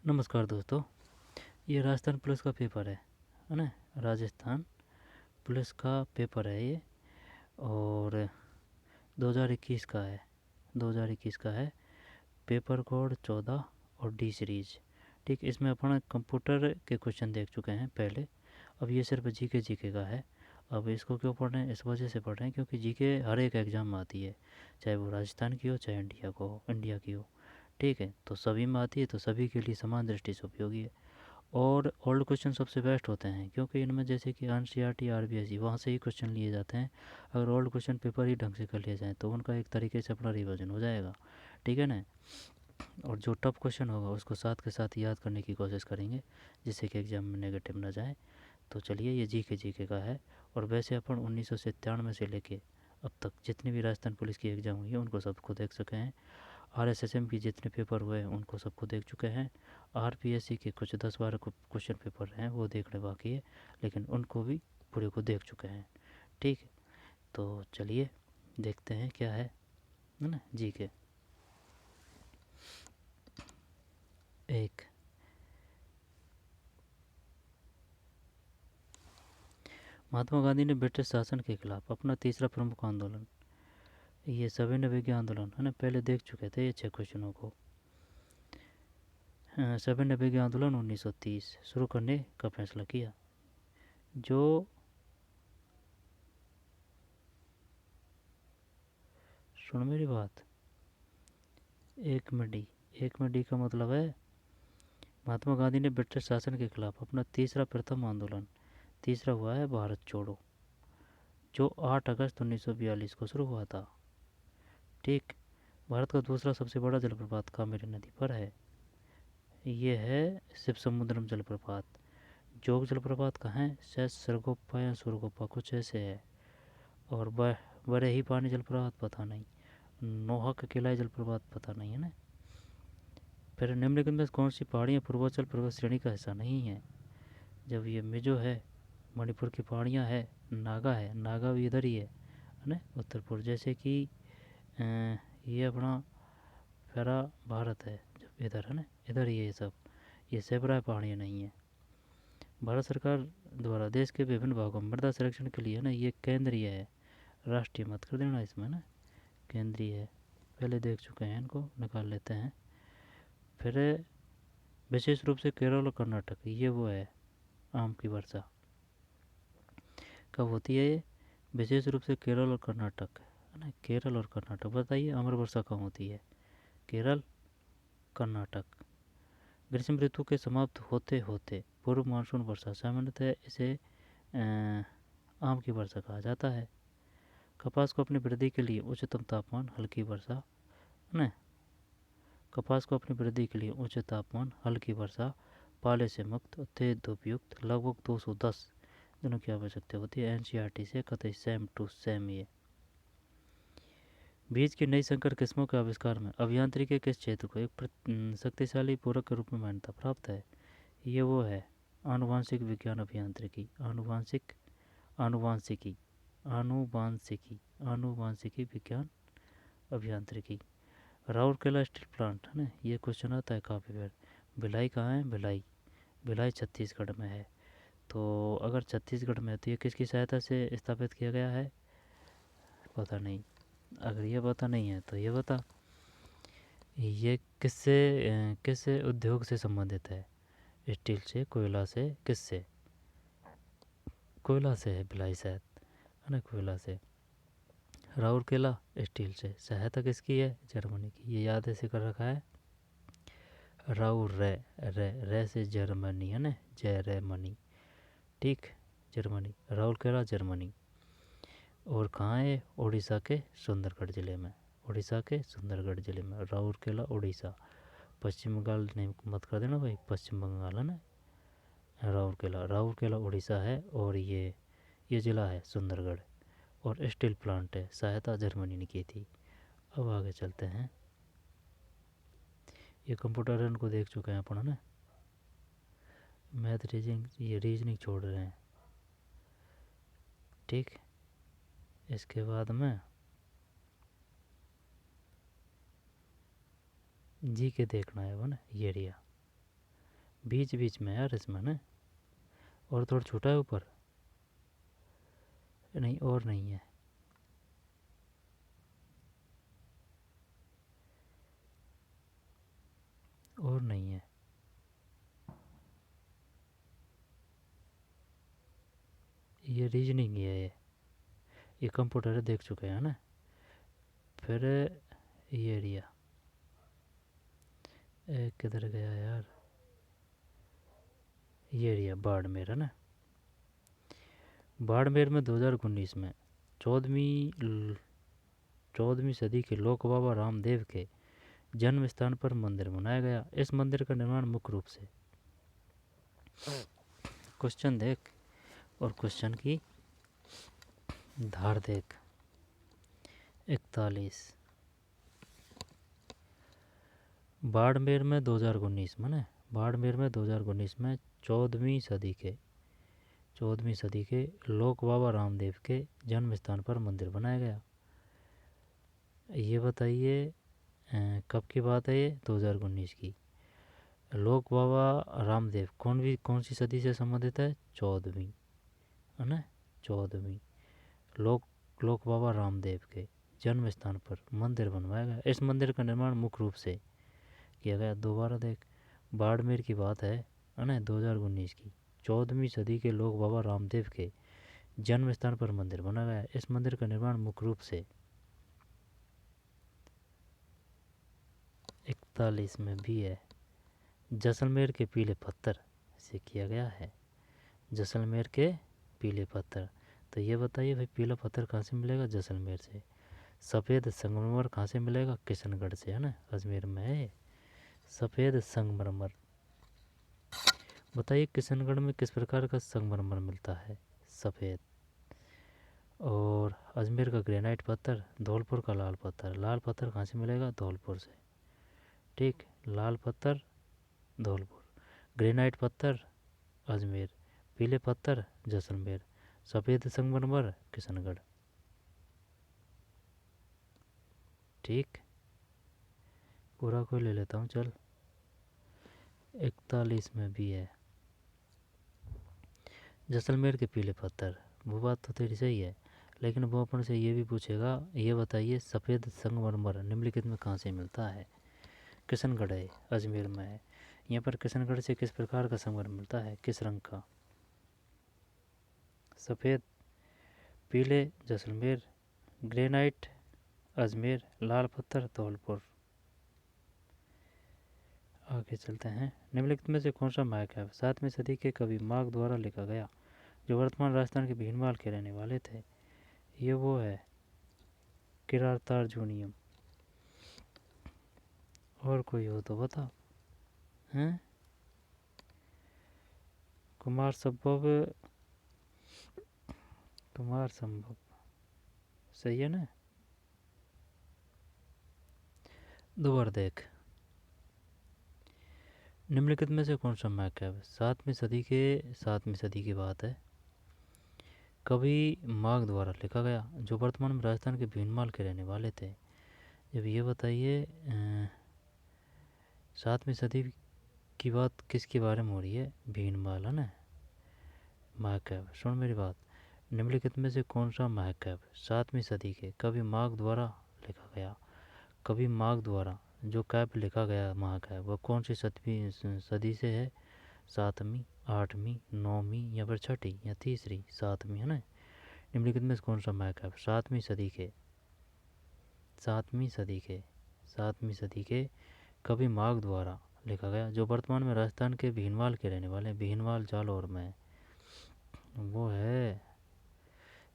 नमस्कार दोस्तों, ये राजस्थान पुलिस का पेपर है ना। राजस्थान पुलिस का पेपर है ये, और 2021 का है। 2021 का है। पेपर कोड 14 और डी सीरीज। ठीक, इसमें अपन कंप्यूटर के क्वेश्चन देख चुके हैं पहले। अब ये सिर्फ जीके जीके का है। अब इसको क्यों पढ़ रहे हैं? इस वजह से पढ़ रहे हैं क्योंकि जीके हर एक एग्ज़ाम में आती है, चाहे वो राजस्थान की हो चाहे इंडिया की हो। ठीक है, तो सभी में आती है, तो सभी के लिए समान दृष्टि से उपयोगी है। और ओल्ड क्वेश्चन सबसे बेस्ट होते हैं क्योंकि इनमें जैसे कि एनसीईआरटी आरबीएसई वहाँ से ही क्वेश्चन लिए जाते हैं। अगर ओल्ड क्वेश्चन पेपर ही ढंग से कर लिए जाए तो उनका एक तरीके से अपना रिवीजन हो जाएगा। ठीक है ना। और जो टफ क्वेश्चन होगा उसको साथ के साथ याद करने की कोशिश करेंगे, जिससे कि एग्जाम में नेगेटिव ना जाए। तो चलिए, ये जीके का है। और वैसे अपन 1997 से लेके अब तक जितनी भी राजस्थान पुलिस की एग्ज़ाम हुई है उनको सबको देख सके हैं। आरएसएसएम की जितने पेपर हुए हैं उनको सबको देख चुके हैं। आरपीएससी के कुछ 10-12 क्वेश्चन पेपर हैं वो देखने बाकी है, लेकिन उनको भी पूरे को देख चुके हैं। ठीक है, तो चलिए देखते हैं क्या है ना। जी के एक, महात्मा गांधी ने ब्रिटिश शासन के खिलाफ अपना तीसरा प्रमुख आंदोलन, ये सविनय विज्ञान आंदोलन है ना, पहले देख चुके थे ये 6 क्वेश्चनों को। सविनय विज्ञान आंदोलन 1930 शुरू करने का फैसला किया। जो सुन मेरी बात, एक में डी का मतलब है महात्मा गांधी ने ब्रिटिश शासन के खिलाफ अपना तीसरा प्रथम आंदोलन, तीसरा हुआ है भारत छोड़ो, जो 8 अगस्त 1942 को शुरू हुआ था। ठीक, भारत का दूसरा सबसे बड़ा जलप्रपात कावेरी नदी पर है। ये है शिव समुद्रम जलप्रपात। जोग जलप्रपात कहाँ है? शायद सरगोप्पा या सुरगोप्पा कुछ ऐसे है। और बड़े ही पानी जलप्रपात पता नहीं। नोहक किला जलप्रपात पता नहीं है ना। फिर निम्नलिखित में कौन सी पहाड़ियाँ पूर्वांचल पर्वत श्रेणी का हिस्सा नहीं है? जब ये मिजो है, मणिपुर की पहाड़ियाँ है, नागा है, नागा भी इधर ही है ना, उत्तरपुर। जैसे कि ये अपना फेरा भारत है जब इधर है ना, इधर ही है ये सब। ये सेबरा पहाड़ियाँ नहीं है। भारत सरकार द्वारा देश के विभिन्न भागों में मृदा संरक्षण के लिए ना, ये केंद्रीय है, राष्ट्रीय मत कर देना इसमें ना, केंद्रीय है। पहले देख चुके हैं, इनको निकाल लेते हैं। फिर विशेष रूप से केरल और कर्नाटक, ये वो है आम की वर्षा कब होती है? ये विशेष रूप से केरल और कर्नाटक है ना, केरल और कर्नाटक। बताइए अम्र वर्षा कब होती है? केरल, कर्नाटक। ग्रीष्म ऋतु के समाप्त होते होते पूर्व मानसून वर्षा, सामान्यतः इसे आम की वर्षा कहा जाता है। कपास को अपनी वृद्धि के लिए उच्चतम तापमान, हल्की वर्षा है ना, कपास को अपनी वृद्धि के लिए उच्च तापमान, हल्की वर्षा, पाले से मुक्त और तेज धूपयुक्त लगभग 210 दिनों की आवश्यकता होती है। एनसीईआरटी से कतई सेम टू सेम। ये बीज की नई संकर किस्मों के आविष्कार में अभियांत्रिकी के किस क्षेत्र को एक शक्तिशाली पूरक के रूप में मान्यता प्राप्त है? ये वो है आनुवांशिक विज्ञान अभियांत्रिकी, आनुवांशिकी आनुवांशिकी आनुवांशिकी विज्ञान अभियांत्रिकी। राउरकेला स्टील प्लांट है ना, ये क्वेश्चन आता है काफ़ी बार। भिलाई कहाँ है? भिलाई छत्तीसगढ़ में है। तो अगर छत्तीसगढ़ में है तो ये किसकी सहायता से स्थापित किया गया है? पता नहीं। अगर ये पता नहीं है तो ये बता, ये किससे उद्योग से संबंधित है? स्टील से, कोयला से, किससे? कोयला से है भिलाई शायद है ना, कोयला से। राउरकेला स्टील से। सहायता किसकी है? जर्मनी की। ये याद ऐसे कर रखा है। राउर रे से जर्मनी है ना, जर्मनी। ठीक, जर्मनी, राउरकेला जर्मनी। और कहाँ है? उड़ीसा के सुंदरगढ़ ज़िले में। उड़ीसा के सुंदरगढ़ ज़िले में राउरकेला, उड़ीसा। पश्चिम बंगाल नहीं मत कर देना भाई, पश्चिम बंगाल है ना। राउरकेला उड़ीसा है, और ये ज़िला है सुंदरगढ़। और स्टील प्लांट है, सहायता जर्मनी ने की थी। अब आगे चलते हैं। ये कंप्यूटर रन को देख चुके हैं अपन है ना। मैथ रीजनिंग छोड़ रहे हैं। ठीक, इसके बाद में जी के देखना है वो ना, ये एरिया बीच बीच में यार इसमें ना, और थोड़ा छोटा है ऊपर, नहीं और नहीं है, और नहीं है, ये रीजनिंग है, ये कंप्यूटर देख चुके हैं ना। फिर ये एरिया किधर गया यार, ये एरिया बाड़मेर है ना। बाड़मेर में 2019 में 14वीं सदी के लोक बाबा रामदेव के जन्म स्थान पर मंदिर बनाया गया। इस मंदिर का निर्माण मुख्य रूप से, क्वेश्चन देख और क्वेश्चन की धार देख। 41 बाड़मेर में 2019 में ना, बाड़मेर में 2019 में 14वीं सदी के लोक बाबा रामदेव के जन्म स्थान पर मंदिर बनाया गया। ये बताइए कब की बात है ये, 2019 की। लोक बाबा रामदेव कौन सी सदी से संबंधित है, 14वीं है ना, 14वीं। लोक बाबा रामदेव के जन्म स्थान पर मंदिर बनवाया गया। इस मंदिर का निर्माण मुख्य रूप से किया गया। दोबारा देख, बाड़मेर की बात है ना, 2019 की। 14वीं सदी के लोक बाबा रामदेव के जन्म स्थान पर मंदिर बना गया। इस मंदिर का निर्माण मुख्य रूप से 41 में भी है, जैसलमेर के पीले पत्थर से किया गया है। जैसलमेर के पीले पत्थर, तो ये बताइए भाई पीला पत्थर कहाँ से मिलेगा, जैसलमेर से। सफ़ेद संगमरमर कहाँ से मिलेगा, किशनगढ़ से है ना, अजमेर में है सफ़ेद संगमरमर। बताइए किशनगढ़ में किस प्रकार का संगमरमर मिलता है, सफ़ेद। और अजमेर का ग्रेनाइट पत्थर, धौलपुर का लाल पत्थर। लाल पत्थर कहाँ से मिलेगा, धौलपुर से, ठीक। लाल पत्थर धौलपुर, ग्रेनाइट पत्थर अजमेर, पीले पत्थर जैसलमेर, सफ़ेद संगमरमर किशनगढ़, ठीक। पूरा कोई ले लेता हूँ चल। 41 में भी है जैसलमेर के पीले पत्थर, वो बात तो तेरी सही है, लेकिन वो अपन से ये भी पूछेगा, ये बताइए सफ़ेद संगमरमर निम्नलिखित में कहाँ से मिलता है। किशनगढ़ है, अजमेर में है। यहाँ पर किशनगढ़ से किस प्रकार का संगमरमर मिलता है, किस रंग का, सफ़ेद, पीले जैसलमेर, ग्रेनाइट अजमेर, लाल पत्थर धौलपुर। आगे चलते हैं। निम्नलिखित में से कौन सा महाकाव्य 7वीं सदी के कवि माघ द्वारा लिखा गया, जो वर्तमान राजस्थान के भीनमाल के रहने वाले थे। ये वो है किरातार्जुनीयम। और कोई हो तो बता, हैं। कुमार संभव सही है ना। दोबारा देख, निम्नलिखित में से कौन सा महाकाव्य 7वीं सदी की बात है, कवि माघ द्वारा लिखा गया, जो वर्तमान में राजस्थान के भीनमाल के रहने वाले थे। जब ये बताइए 7वीं सदी की बात किसके बारे में हो रही है, भीनमाल है ना। महाकाव्य, सुन मेरी बात, निम्नलिखित में से कौन सा महाकाव्य 7वीं सदी के कवि माघ द्वारा लिखा गया। कवि माघ द्वारा जो काव्य लिखा गया महाकाव्य, वह कौन सी सदी से है, 7वीं, 8वीं, 9वीं या फिर 6ठी या तीसरी, 7वीं है ना। निम्नलिखित में से कौन सा महाकाव्य 7वीं सदी के कवि माघ द्वारा लिखा गया, जो वर्तमान में राजस्थान के भीनमाल के रहने वाले, भीनमाल जालौर में, वो है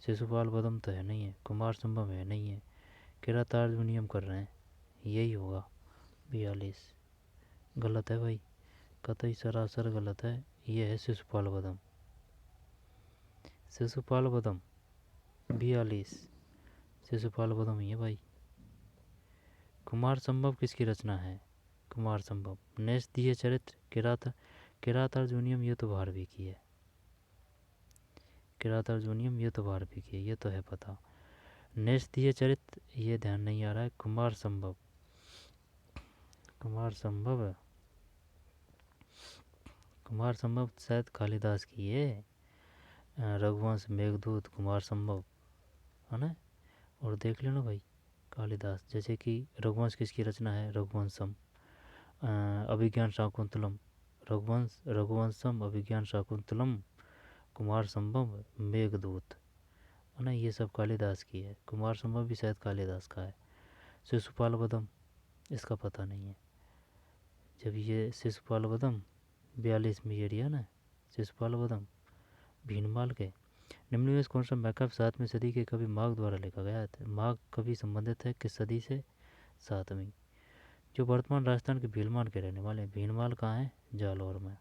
शिशुपाल बदम तो है नहीं है, कुमार संभव है नहीं है, किरातार्जुनीयम कर रहे हैं, यही होगा। 42 गलत है भाई, कतई सरासर गलत है। ये है शिशुपाल बदम, 42 शिशुपाल बदम ही है भाई। कुमार संभव किसकी रचना है, कुमार संभव नेस्तीय चरित्र, किरातार्जुनीयम ये तो भारवी की है, किरातार्जुनीयम ये तो भारवी की है, ये तो है पता। नेस्तीय चरित्र ये ध्यान नहीं आ रहा है। कुमार संभव कुमार संभव शायद कालिदास की है। रघुवंश, मेघदूत, कुमार संभव, है ना। और देख लेना भाई कालिदास, जैसे कि रघुवंश किसकी रचना है, रघुवंशम। अभिज्ञान शाकुंतलम, रघुवंशम अभिज्ञान शाकुंतलम, कुमार संभव, मेघदूत, है ना। ये सब कालिदास की है। कुमार संभव भी शायद कालिदास का है। शिशुपाल वधम, इसका पता नहीं है। जब ये शिशुपाल वधम 42वीं एरिया ना, शिशुपाल वधम भीनमाल के। निम्न में कौन सा मैकअप 7वीं सदी के कवि माघ द्वारा लिखा गया है। माघ कवि संबंधित है किस सदी से, 7वीं। जो वर्तमान राजस्थान के भीलमाल के रहने वाले हैं। भीलमाल कहाँ है, जालौर में।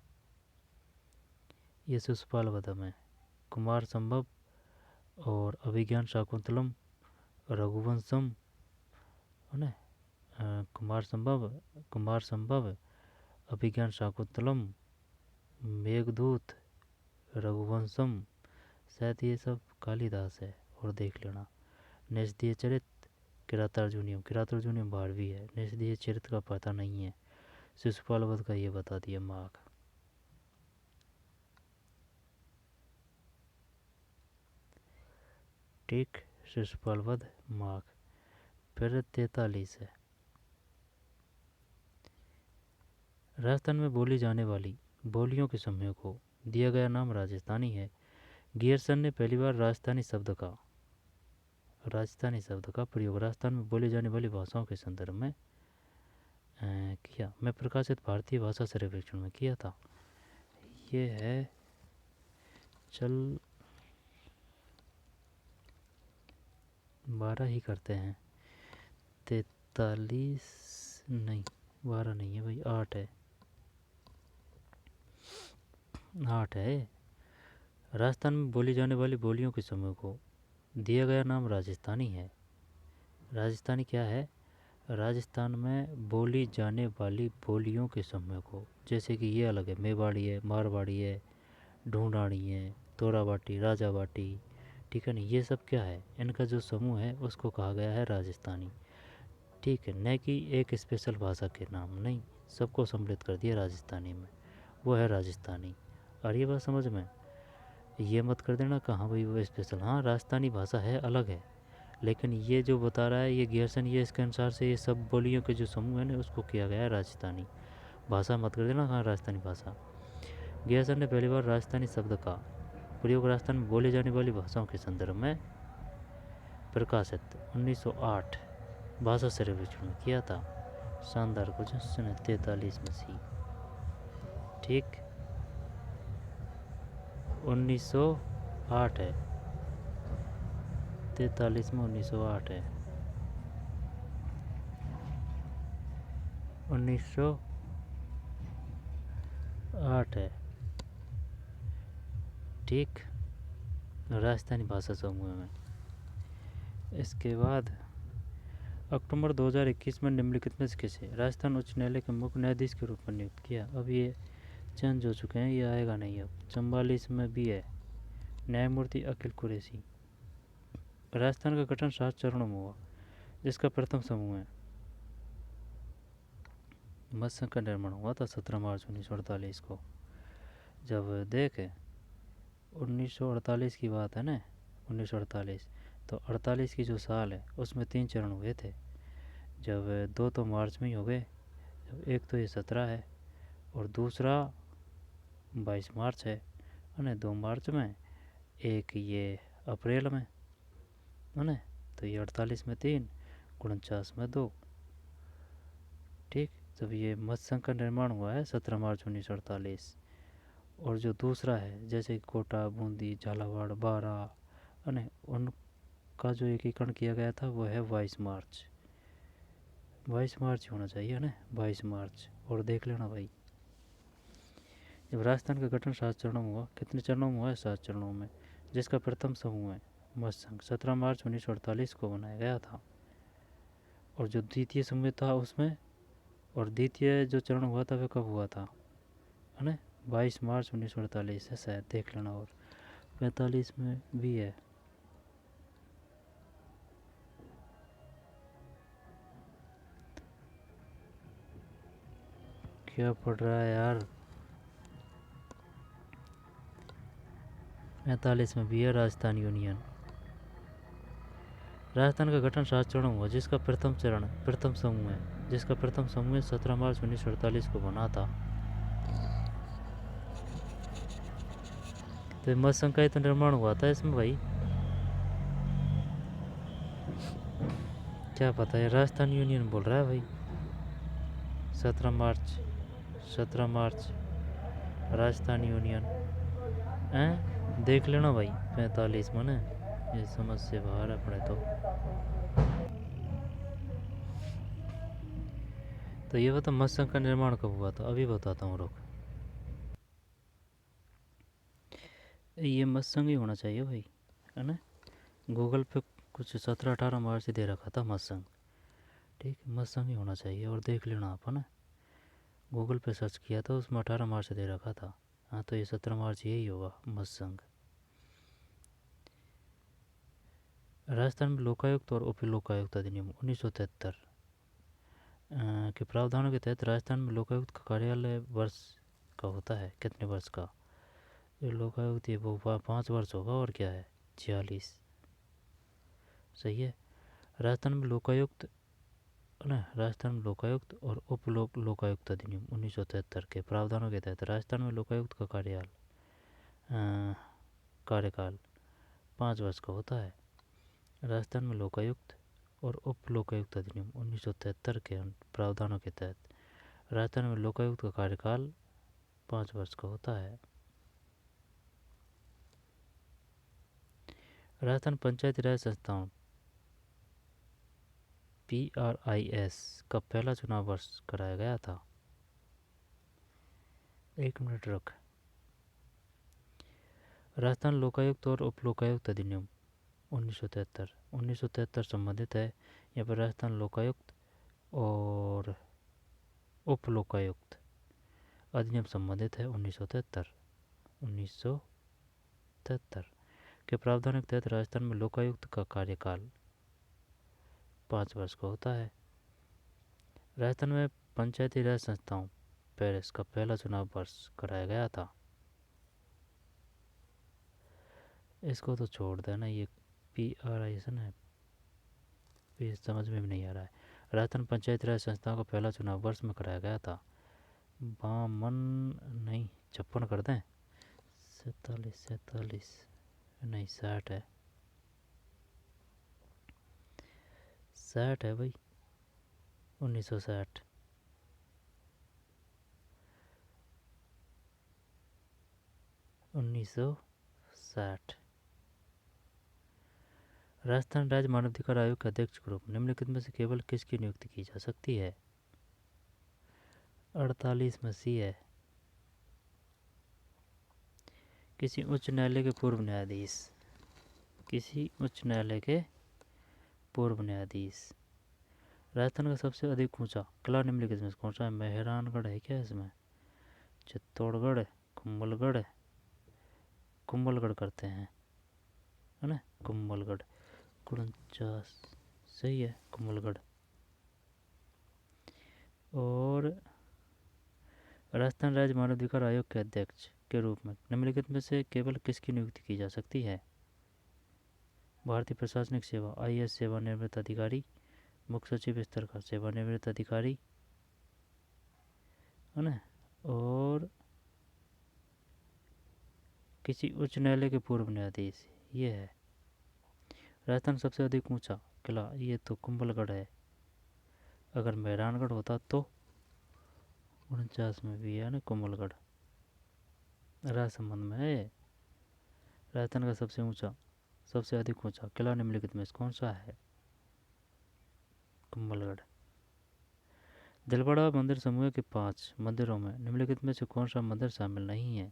ये शिशुपाल वधम है। कुमार संभव और अभिज्ञान शाकुंतलम, रघुवंशम, है ना। कुमार संभव अभिज्ञान शाकुंतलम, मेघदूत, रघुवंशम, शायद ये सब कालिदास है। और देख लेना निषदीय चरित्र, किरातार्जुनियम भारवी है। निषदीय चरित्र का पता नहीं है। शिशुपाल वध का ये बता दिया माघ। ठीक, शिशुपाल वध माघ। फिर 43 है। राजस्थान में बोली जाने वाली बोलियों के समूह को दिया गया नाम राजस्थानी है। गियरसन ने पहली बार राजस्थानी शब्द का प्रयोग राजस्थान में बोली जाने वाली भाषाओं के संदर्भ में किया। मैं प्रकाशित भारतीय भाषा सर्वेक्षण में किया था। ये है, चल 12 ही करते हैं। 43 नहीं, 12 नहीं है भाई, 8 है। 8 है। राजस्थान में बोली जाने वाली बोलियों के समूह को दिया गया नाम राजस्थानी है। राजस्थानी क्या है, राजस्थान में बोली जाने वाली बोलियों के समूह को, जैसे कि ये अलग है, मेवाड़ी है, मारवाड़ी है, ढूंढानी है, तोराबाटी, राजाबाटी, ठीक है। नहीं, ये सब क्या है, इनका जो समूह है उसको कहा गया है राजस्थानी। ठीक है, न कि एक स्पेशल भाषा के नाम, नहीं, सबको सम्मिलित कर दिया राजस्थानी में, वो है राजस्थानी। और ये बात समझ में, ये मत कर देना कहाँ भाई वो स्पेशल। हाँ, राजस्थानी भाषा है, अलग है, लेकिन ये जो बता रहा है ये गियरसन, ये इसके अनुसार से ये सब बोलियों के जो समूह है ना उसको किया गया है राजस्थानी भाषा। मत कर देना कहाँ राजस्थानी भाषा। गियरसन ने पहली बार राजस्थानी शब्द का प्रयोग राजस्थान में बोली जाने वाली भाषाओं के संदर्भ में प्रकाशित 1908 भाषा सर्वेक्षण में किया था। शानदार क्वेश्चन है। 43 में सी। ठीक, 1908 है। 43 में 1908 है। 1908 है। ठीक, राजस्थानी भाषा समूह में। इसके बाद अक्टूबर 2021 में निम्नलिखित में से किसे राजस्थान उच्च न्यायालय के मुख्य न्यायाधीश के रूप में नियुक्त किया। अब ये चेंज हो चुके हैं, ये आएगा नहीं। अब 44 में भी है, न्यायमूर्ति अखिल कुरैशी। राजस्थान का गठन 7 चरणों में हुआ, जिसका प्रथम समूह है मत्स्य संघ का निर्माण हुआ था 17 मार्च 1948 को। जब देखे 1948 की बात है ना, 1948, तो 48 की जो साल है उसमें 3 चरण हुए थे। जब 2 तो मार्च में ही हो गए, जब एक तो ये 17 है और दूसरा 22 मार्च है ना, 2 मार्च में, एक ये अप्रैल में, है ना। तो ये 48 में 3, 49 में 2। ठीक, जब ये मत्स्य संघ का निर्माण हुआ है 17 मार्च 1948। और जो दूसरा है जैसे कोटा, बूंदी, झालावाड़, बारा, है ना, उनका जो एकीकरण किया गया था वो है 22 मार्च। 22 मार्च होना चाहिए, है ना, 22 मार्च। और देख लेना भाई, जब राजस्थान का गठन 7 चरणों में हुआ, कितने चरणों में हुआ है, 7 चरणों में, जिसका प्रथम समूह है मत्स्य संघ 17 मार्च 1948 को बनाया गया था। और जो द्वितीय समूह था उसमें, और द्वितीय जो चरण हुआ था वह कब हुआ था, है ना, 22 मार्च 1948 है शायद, देख लेना। और 45 में भी है। क्या पढ़ रहा है यार। 45 में भी है राजस्थान यूनियन। राजस्थान का गठन 7 चरणों हुआ, जिसका प्रथम समूह है, जिसका प्रथम समूह 17 मार्च 1948 को बना था। तो मत संघ का तो निर्माण हुआ था इसमें भाई, क्या पता है, राजस्थान यूनियन बोल रहा है भाई। 17 मार्च राजस्थान यूनियन हैं, देख लेना भाई 45 में ना, ये समझ से बाहर है अपने तो ये बता मत संघ का निर्माण कब हुआ था, अभी बताता हूँ रुक। ये मत संघ ही होना चाहिए भाई, है ना। गूगल पे कुछ 17-18 मार्च दे रखा था मत संघ, ठीक है, मत संघ ही होना चाहिए, और देख लेना आप, है ना। गूगल पे सर्च किया था, उसमें 18 मार्च दे रखा था। हाँ तो ये 17 मार्च यही होगा मत संघ। राजस्थान में लोकायुक्त और उप लोकायुक्त अधिनियम 1973 के प्रावधानों के तहत राजस्थान में लोकायुक्त का कार्यालय वर्ष का होता है, कितने वर्ष का। ये लोकायुक्त ये वो 5 वर्ष होगा, और क्या है 46, सही है। राजस्थान में लोकायुक्त ना, राजस्थान में लोकायुक्त और उप लोकायुक्त अधिनियम 1973 के प्रावधानों के तहत राजस्थान में लोकायुक्त का कार्यकाल 5 वर्ष का होता है। राजस्थान में लोकायुक्त और उप लोकायुक्त अधिनियम 1973 के प्रावधानों के तहत राजस्थान में लोकायुक्त का कार्यकाल 5 वर्ष का होता है। राजस्थान पंचायती राज संस्थाओं PRIS का पहला चुनाव वर्ष कराया गया था। 1 मिनट रख। राजस्थान लोकायुक्त और उप लोकायुक्त अधिनियम 1973 संबंधित है। यहाँ पर राजस्थान लोकायुक्त और उप लोकायुक्त अधिनियम संबंधित है 1973 के प्रावधान के तहत राजस्थान में लोकायुक्त का कार्यकाल 5 वर्ष का होता है। राजस्थान में पंचायती राज संस्थाओं पेरिस का पहला चुनाव वर्ष कराया गया था। इसको तो छोड़ देना, ये PRIS है, ये समझ में भी नहीं आ रहा है। राजस्थान पंचायती राज संस्थाओं का पहला चुनाव वर्ष में कराया गया था। 52 नहीं 56 कर दें, 47 नहीं 60 है, 60 है भाई, 1960। राजस्थान राज्य मानवाधिकार आयोग के अध्यक्ष के रूप में निम्नलिखित में से केवल किसकी नियुक्ति की जा सकती है। 48 में सी है, किसी उच्च न्यायालय के पूर्व न्यायाधीश, किसी उच्च न्यायालय के पूर्व न्यायाधीश। राजस्थान का सबसे अधिक ऊंचा किला निम्नलिखित में से कौन सा है। मेहरानगढ़ है क्या इसमें, चित्तौड़गढ़, कुंभलगढ़ करते हैं, है ना, कुंभलगढ़ 49 सही है, कुंभलगढ़। और राजस्थान राज्य मानवाधिकार आयोग के अध्यक्ष के रूप में निम्नलिखित में से केवल किसकी नियुक्ति की जा सकती है। भारतीय प्रशासनिक सेवा IAS सेवानिवृत्त अधिकारी, मुख्य सचिव स्तर का सेवानिवृत्त अधिकारी, है ना, और किसी उच्च न्यायालय के पूर्व न्यायाधीश, ये है। राजस्थान सबसे अधिक ऊंचा किला ये तो कुंभलगढ़ है। अगर मेहरानगढ़ होता तो 49 में भी है ना कुंभलगढ़, राजसमंद में है। राजस्थान का सबसे अधिक ऊंचा किला निम्नलिखित में कौन सा है। कुंभलगढ़। दिलवाड़ा मंदिर समूह के 5 मंदिरों में निम्नलिखित में से कौन सा मंदिर शामिल नहीं है।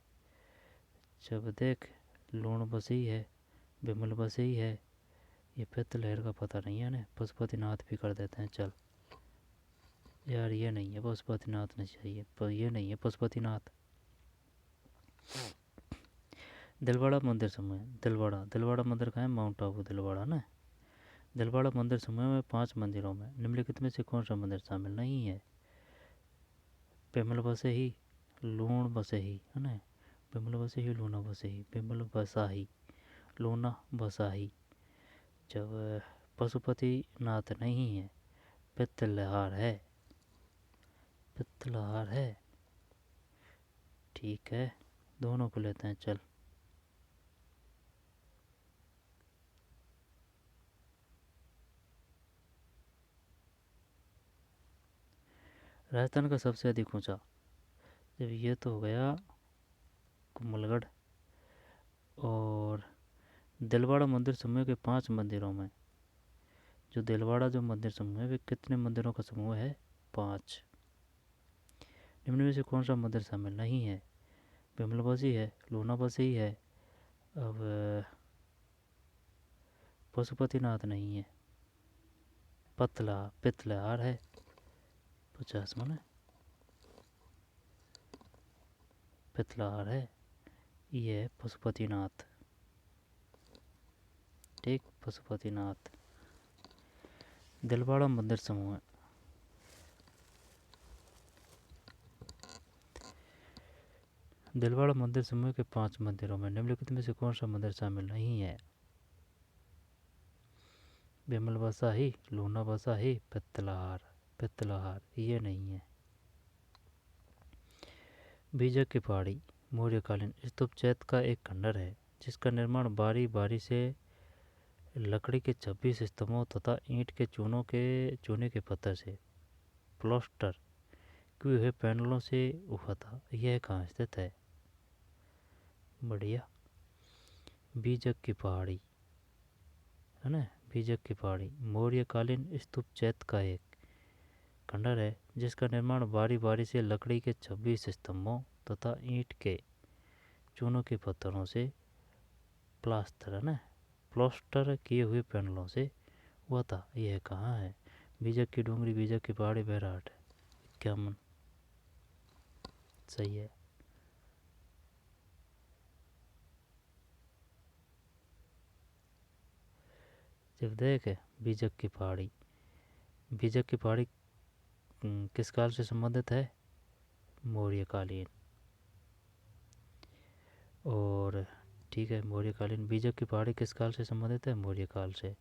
जब देख, लूण बसई है, बिमल बसई है, ये पित्त लहर का पता नहीं है ना, पशुपतिनाथ भी कर देते हैं। चल यार ये नहीं है, पशुपतिनाथ नहीं चाहिए, पर ये नहीं है पशुपतिनाथ। दिलवाड़ा मंदिर समूह, दिलवाड़ा मंदिर कहाँ है, माउंट आबू दिलवाड़ा ना। दिलवाड़ा मंदिर समूह में 5 मंदिरों में निम्नलिखित में से कौन सा मंदिर शामिल नहीं है। पेमल बसे ही, लूण बसे ही, है ना, बिमल बसे ही लूना बसे ही, बिमल बसाही लूना बसाही। जब पशुपति नाथ नहीं है, पित्तलहार है, पित्तलहार है। ठीक है, दोनों को लेते हैं। चल, राजस्थान का सबसे अधिक ऊंचा, जब ये तो हो गया कुंभलगढ़। और दिलवाड़ा मंदिर समूह के 5 मंदिरों में, जो दिलवाड़ा जो मंदिर समूह है वे कितने मंदिरों का समूह है? 5। निम्न में से कौन सा मंदिर शामिल नहीं है? बिमलवासी है, लूनावासी है, अब पशुपतिनाथ नहीं है, पित्तलहार है। 50 मन पित्तलहार है, ये है पशुपतिनाथ। ठीक, पशुपतिनाथ। दिलवाड़ा मंदिर समूह है। दिलवाड़ा मंदिर समूह के 5 मंदिरों में निम्नलिखित में से कौन सा मंदिर शामिल नहीं है? बिमल बसाही, लूना बसाही, पित्तलहार। पित्तलहार ये नहीं है। बीजक की पहाड़ी मौर्यकालीन स्तूप चैत्य का एक खंडर है जिसका निर्माण बारी बारी से लकड़ी के 26 स्तंभों तथा ईंट के चूने के पत्थर से प्लास्टर किए हुए पैनलों से हुआ था। यह कहाँ स्थित है? बढ़िया, बीजक की पहाड़ी है ना। बीजक की पहाड़ी मौर्यकालीन स्तूप चैत्य का एक खंडर है जिसका निर्माण बारी बारी से लकड़ी के 26 स्तंभों तथा ईंट के चूनों के पत्थरों से प्लास्टर है ना, प्लास्टर किए हुए पैनलों से हुआ था। यह कहाँ है? बीजक की डूंगरी, बीजक की पहाड़ी, बैराट। क्या मन सही है। जब देख बीजक की पहाड़ी, बीजक की पहाड़ी किस काल से संबंधित है? मौर्यकालीन। और ठीक है, मौर्यकालीन। बीजक की पहाड़ी किस काल से संबंधित है? मौर्यकाल से।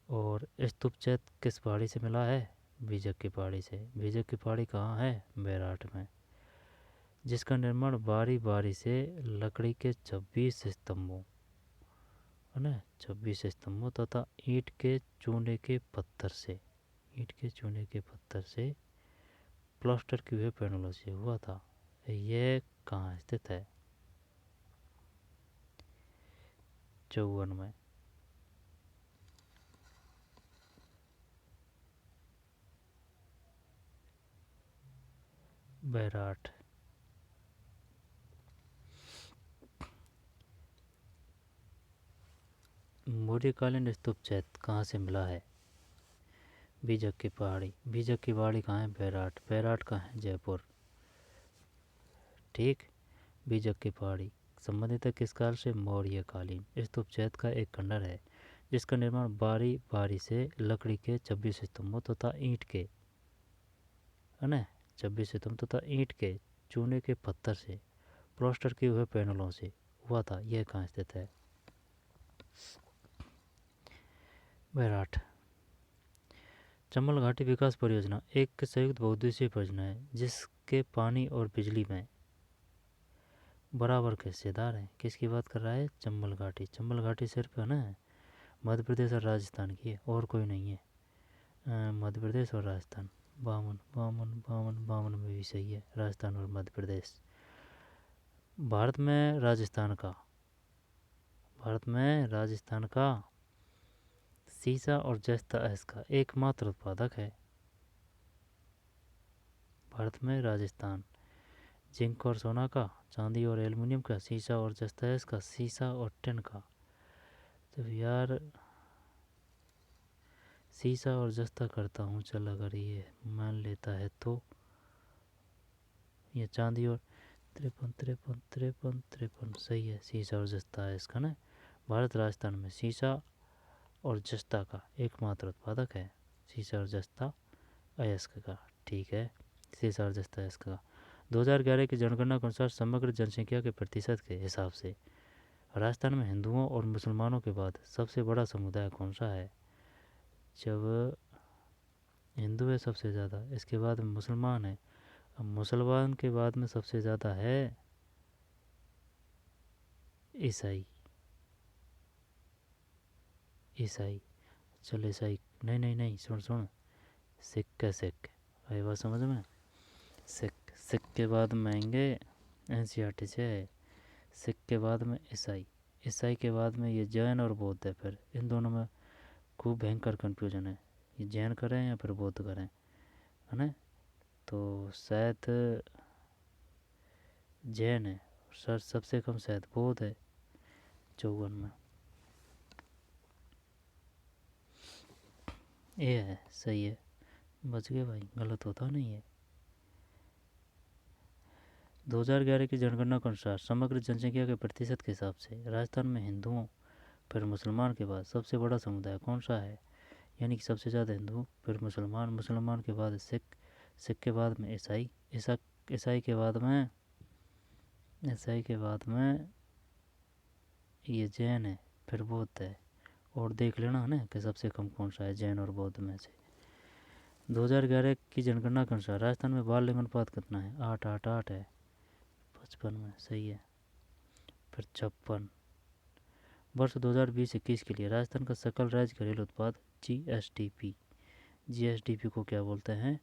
और स्तूप चैत्य किस पहाड़ी से मिला है? बीजक की पहाड़ी से। बीजक की पहाड़ी कहाँ है? बैराट में। जिसका निर्माण बारी बारी से लकड़ी के 26 स्तंभों है ना, 26 स्तंभों तथा ईंट के चूने के पत्थर से, ईंट के चूने के पत्थर से प्लास्टर किए हुए पैनलों से हुआ था। यह कहाँ स्थित है? 54 में। बैराट। मौर्यकालीन स्तूप चैत्य कहाँ से मिला है? बीजक की पहाड़ी। बीजक की पहाड़ी कहाँ है? बैराट। बैराट कहाँ है? जयपुर। ठीक, बीजक की पहाड़ी संबंधित है किस काल से? मौर्यकालीन। स्तूप चैत्य का एक खंडर है जिसका निर्माण बारी बारी से लकड़ी के 26 स्तंभों तथा ईंट के है ना, 26 स्तंभ तथा ईंट के चूने के पत्थर से प्लास्टर किए हुए पैनलों से हुआ था। यह कहाँ स्थित है? बैराट। चंबल घाटी विकास परियोजना एक संयुक्त बहुउद्देशीय परियोजना है जिसके पानी और बिजली में बराबर के हिस्सेदार हैं। किसकी बात कर रहा है? चंबल घाटी। चंबल घाटी सिर्फ है ना मध्य प्रदेश और राजस्थान की है, और कोई नहीं है। मध्य प्रदेश और राजस्थान। बावन बावन बावन बावन में भी सही है, राजस्थान और मध्य प्रदेश। भारत में राजस्थान का, भारत में राजस्थान का सीसा और जस्ता अयस्क का एकमात्र उत्पादक है। भारत में राजस्थान जिंक और सोना का, चांदी और एल्युमिनियम का, सीसा और जस्ता अयस्क का, सीसा और टिन का। जब यार सीसा और जस्ता करता हूँ, चल अगर ये मान लेता है तो ये चांदी और 53 53 53 53 सही है। सीसा और जस्ता है इसका ना। भारत राजस्थान में सीसा और जस्ता का एकमात्र उत्पादक है, सीसा और जस्ता अयस्क का। ठीक है, सीसा और जस्ता अयस्क का। 2011 की जनगणना के अनुसार समग्र जनसंख्या के प्रतिशत के हिसाब से राजस्थान में हिंदुओं और मुसलमानों के बाद सबसे बड़ा समुदाय कौन सा है? जब हिंदू है सबसे ज़्यादा, इसके बाद मुसलमान है, अब मुसलमान के बाद में सबसे ज़्यादा है ईसाई। ईसाई, चल ईसाई, नहीं नहीं नहीं, सुन सुन, सिख है, सिख। आई बात समझ में? सिख, सिख के बाद में आएंगे एनसीईआरटी से, सिख के बाद में ईसाई, ईसाई के बाद में ये जैन और बौद्ध है। फिर इन दोनों में खूब भयंकर कन्फ्यूजन है, ये जैन करें या फिर बौद्ध करें, है ना? तो शायद जैन है, सर सबसे कम शायद बौद्ध है 54 में। ये है, सही है, बच गए भाई, गलत होता नहीं है। 2011 की जनगणना के अनुसार समग्र जनसंख्या के प्रतिशत के हिसाब से राजस्थान में हिंदुओं फिर मुसलमान के बाद सबसे बड़ा समुदाय कौन सा है? यानी कि सबसे ज़्यादा हिंदू, फिर मुसलमान, मुसलमान के बाद सिख, सिख के बाद में ईसाई, ईसाई के बाद में, ईसाई के बाद में ये जैन है, फिर बौद्ध है। और देख लेना है ना कि सबसे कम कौन सा है जैन और बौद्ध में से। 2011 की जनगणना के अनुसार राजस्थान में बाल लिंग अनुपात कितना है? 888 है 55 में, सही है। फिर 56। वर्ष 2020-21 के लिए राजस्थान का सकल राज्य घरेलू उत्पाद जीएसडीपी, जीएसडीपी को क्या बोलते हैं?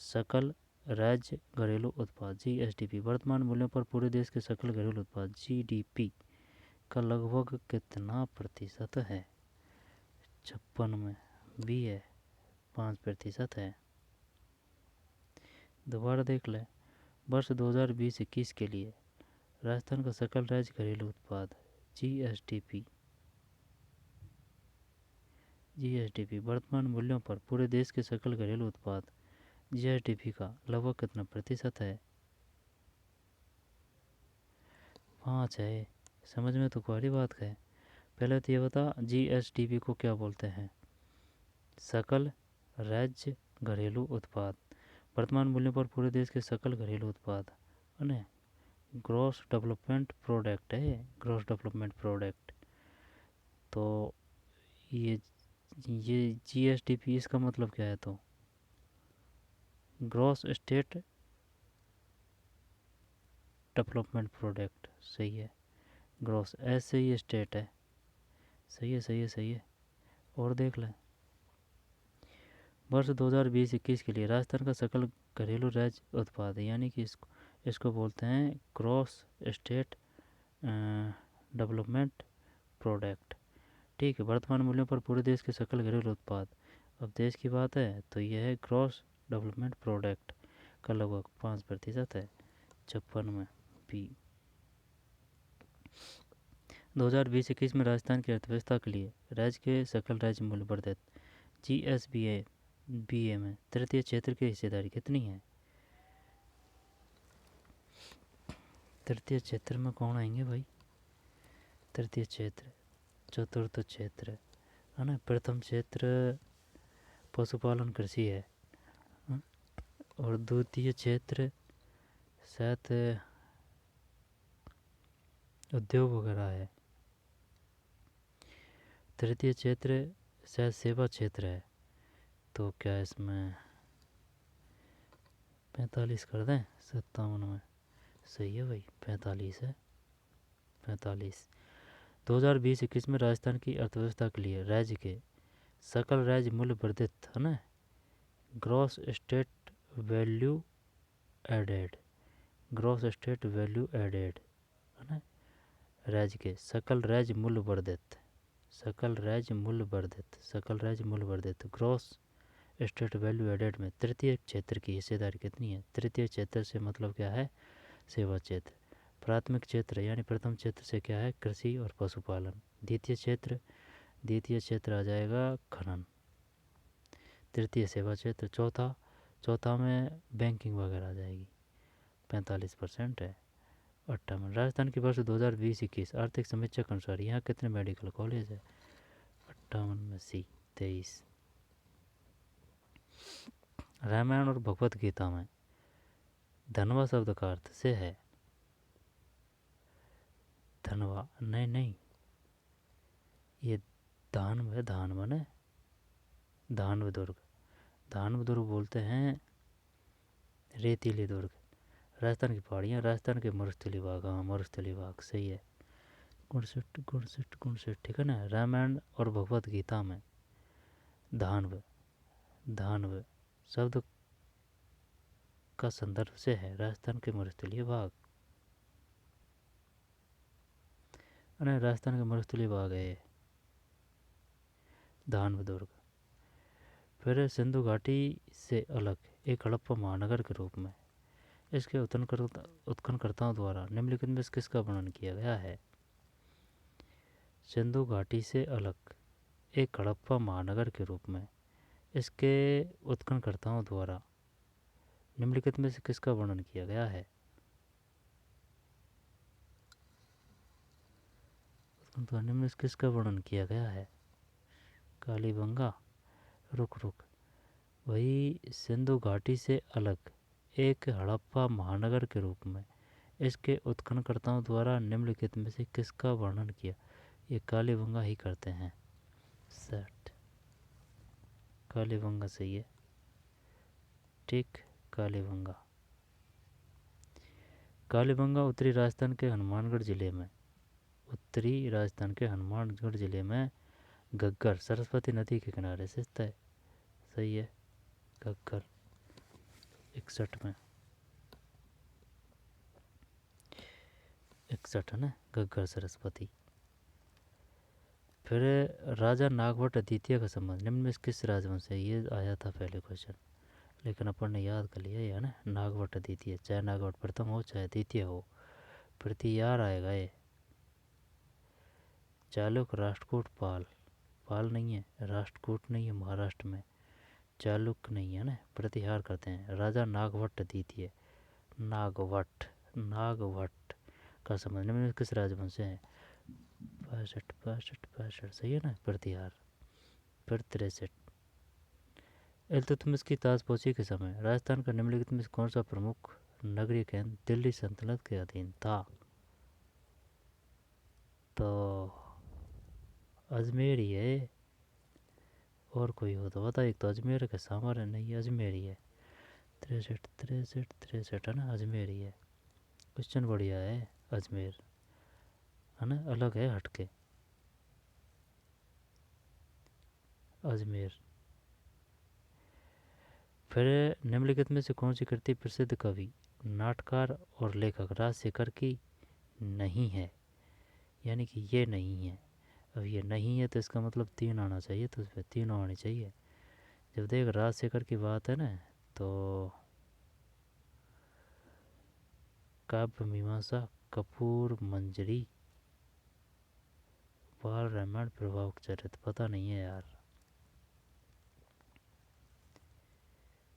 सकल राज्य घरेलू उत्पाद, जीएसडीपी, वर्तमान मूल्यों पर पूरे देश के सकल घरेलू उत्पाद जीडीपी का लगभग कितना प्रतिशत है? 56 में भी है, 5% है। दोबारा देख ले, वर्ष 2020-21 के लिए राजस्थान का सकल राज्य घरेलू उत्पाद जीएसडीपी, जीएसडीपी, वर्तमान मूल्यों पर पूरे देश के सकल घरेलू उत्पाद जीएसडीपी का लगभग कितना प्रतिशत है? 5 है। समझ में तो कोई बात है। पहले तो ये बता, जीएसडीपी को क्या बोलते हैं? सकल राज्य घरेलू उत्पाद, वर्तमान मूल्यों पर पूरे देश के सकल घरेलू उत्पाद, है ग्रॉस डेवलपमेंट प्रोडक्ट है, ग्रॉस डेवलपमेंट प्रोडक्ट। तो ये जीएसडीपी, इसका मतलब क्या है? तो ग्रॉस स्टेट डेवलपमेंट प्रोडक्ट, सही है। ग्रॉस ऐसे ही स्टेट है, सही है, सही है, सही है। और देख लें, वर्ष 2020-21 के लिए राजस्थान का सकल घरेलू राज्य उत्पाद है, यानी कि इसको बोलते हैं ग्रॉस स्टेट डेवलपमेंट प्रोडक्ट। ठीक है, वर्तमान मूल्यों पर पूरे देश के सकल घरेलू उत्पाद, अब देश की बात है तो यह है ग्रॉस डेवलपमेंट प्रोडक्ट का लगभग 5% है 56 में भी। 2020-21 में राजस्थान की अर्थव्यवस्था के लिए राज्य के सकल राज्य मूल्य वर्धित जीएसबीए में तृतीय क्षेत्र की हिस्सेदारी कितनी है? तृतीय क्षेत्र में कौन आएंगे भाई? तृतीय क्षेत्र, चतुर्थ क्षेत्र, है ना? प्रथम क्षेत्र पशुपालन कृषि है, और द्वितीय क्षेत्र शायद उद्योग वगैरह है। तृतीय क्षेत्र शायद सेवा क्षेत्र है। तो क्या इसमें 45 कर दें 57 में? सही है भाई, 45 है, 45। 2020-21 में राजस्थान की अर्थव्यवस्था के लिए राज्य के सकल राज्य मूल्य वर्धित, है ना, gross state value added, gross state value added, है ना, राज्य के सकल राज्य मूल्य वर्धित, सकल राज्य मूल्य वर्धित, सकल राज्य मूल्य वर्धित ग्रॉस स्टेट वैल्यू एडेड में तृतीय क्षेत्र की हिस्सेदारी कितनी है? तृतीय क्षेत्र से मतलब क्या है? सेवा क्षेत्र। प्राथमिक क्षेत्र यानी प्रथम क्षेत्र से क्या है? कृषि और पशुपालन। द्वितीय क्षेत्र आ जाएगा खनन। तृतीय सेवा क्षेत्र। चौथा में बैंकिंग वगैरह आ जाएगी। 45% है 58। राजस्थान की वर्ष 2020-21 आर्थिक समीक्षा के अनुसार यहाँ कितने मेडिकल कॉलेज है? 58 में सी 23। रामायण और भगवत गीता में धनवा शब्द का अर्थ से है। धनवा नहीं नहीं, ये धानव है, धानव ने धानव दुर्ग। धानव दुर्ग बोलते हैं रेतीली दुर्ग। राजस्थान की पहाड़ियाँ, राजस्थान के मरुस्थली भाग। हाँ मरुस्थली भाग सही है। 59 ठीक है ना। रामायण और भगवत गीता में धानव धानव शब्द का संदर्भ से है राजस्थान के मरुस्थलीय भाग। અને राजस्थान के मरुस्थलीय भाग है धानव दुर्ग। फिर सिंधु घाटी से अलग एक हड़प्पा महानगर के रूप में इसके उत्खननकर्ताओं द्वारा निम्नलिखित में किसका वर्णन किया गया है? सिंधु घाटी से अलग एक हड़प्पा महानगर के रूप में इसके उत्खननकर्ताओं द्वारा निम्नलिखित में से किसका वर्णन किया गया है? निम्न से किसका वर्णन किया गया है? कालीबंगा। रुक वही सिंधु घाटी से अलग एक हड़प्पा महानगर के रूप में इसके उत्खननकर्ताओं द्वारा निम्नलिखित में से किसका वर्णन किया? ये कालीबंगा ही करते हैं। सेट कालीबंगा सही है। ठीक कालीबंगा। कालीबंगा उत्तरी राजस्थान के हनुमानगढ़ जिले में घग्गर सरस्वती नदी के किनारे से स्थित है। सही है घग्गर। 61 में 61 है ना घग्गर सरस्वती। फिर राजा नागवट द्वितीय का संबंध निम्न में किस राजवंश से? ये आया था पहले क्वेश्चन, लेकिन अपन ने याद कर लिया है ना। नागवट द्वितीय, चाहे नागवट प्रथम हो चाहे द्वितीय हो, प्रतिहार आएगा ये। चालुक राष्ट्रकूट पाल। पाल नहीं है, राष्ट्रकूट नहीं है महाराष्ट्र में, चालुक नहीं है ना, प्रतिहार करते हैं। राजा नागवट द्वितीय, नागवट का संबंध निम्न में किस राजवंश से है? 65 सही है ना प्रतिहार। फिर 63 इल्तुतमिश की ताजपोशी के समय राजस्थान का निम्नलिखित में कौन सा प्रमुख नगरीय केंद्र दिल्ली सल्तनत के अधीन था? तो अजमेर ही है, और कोई हो तो बता। एक तो अजमेर के सामने नहीं, अजमेर ही है। 63 है ना, अजमेर ही है। क्वेश्चन बढ़िया है। अजमेर है ना, अलग है हटके अजमेर। फिर निम्नलिखित में से कौन सी कृति प्रसिद्ध कवि, नाटककार और लेखक राजशेखर की नहीं है? यानी कि ये नहीं है। अब ये नहीं है तो इसका मतलब 3 आना चाहिए, तो उसमें 3 आनी चाहिए। जब देख राजशेखर की बात है ना, तो काव्य मीमांसा, कपूर मंजरी, बाल रामायण, प्रभावक चरित्र। पता नहीं है यार।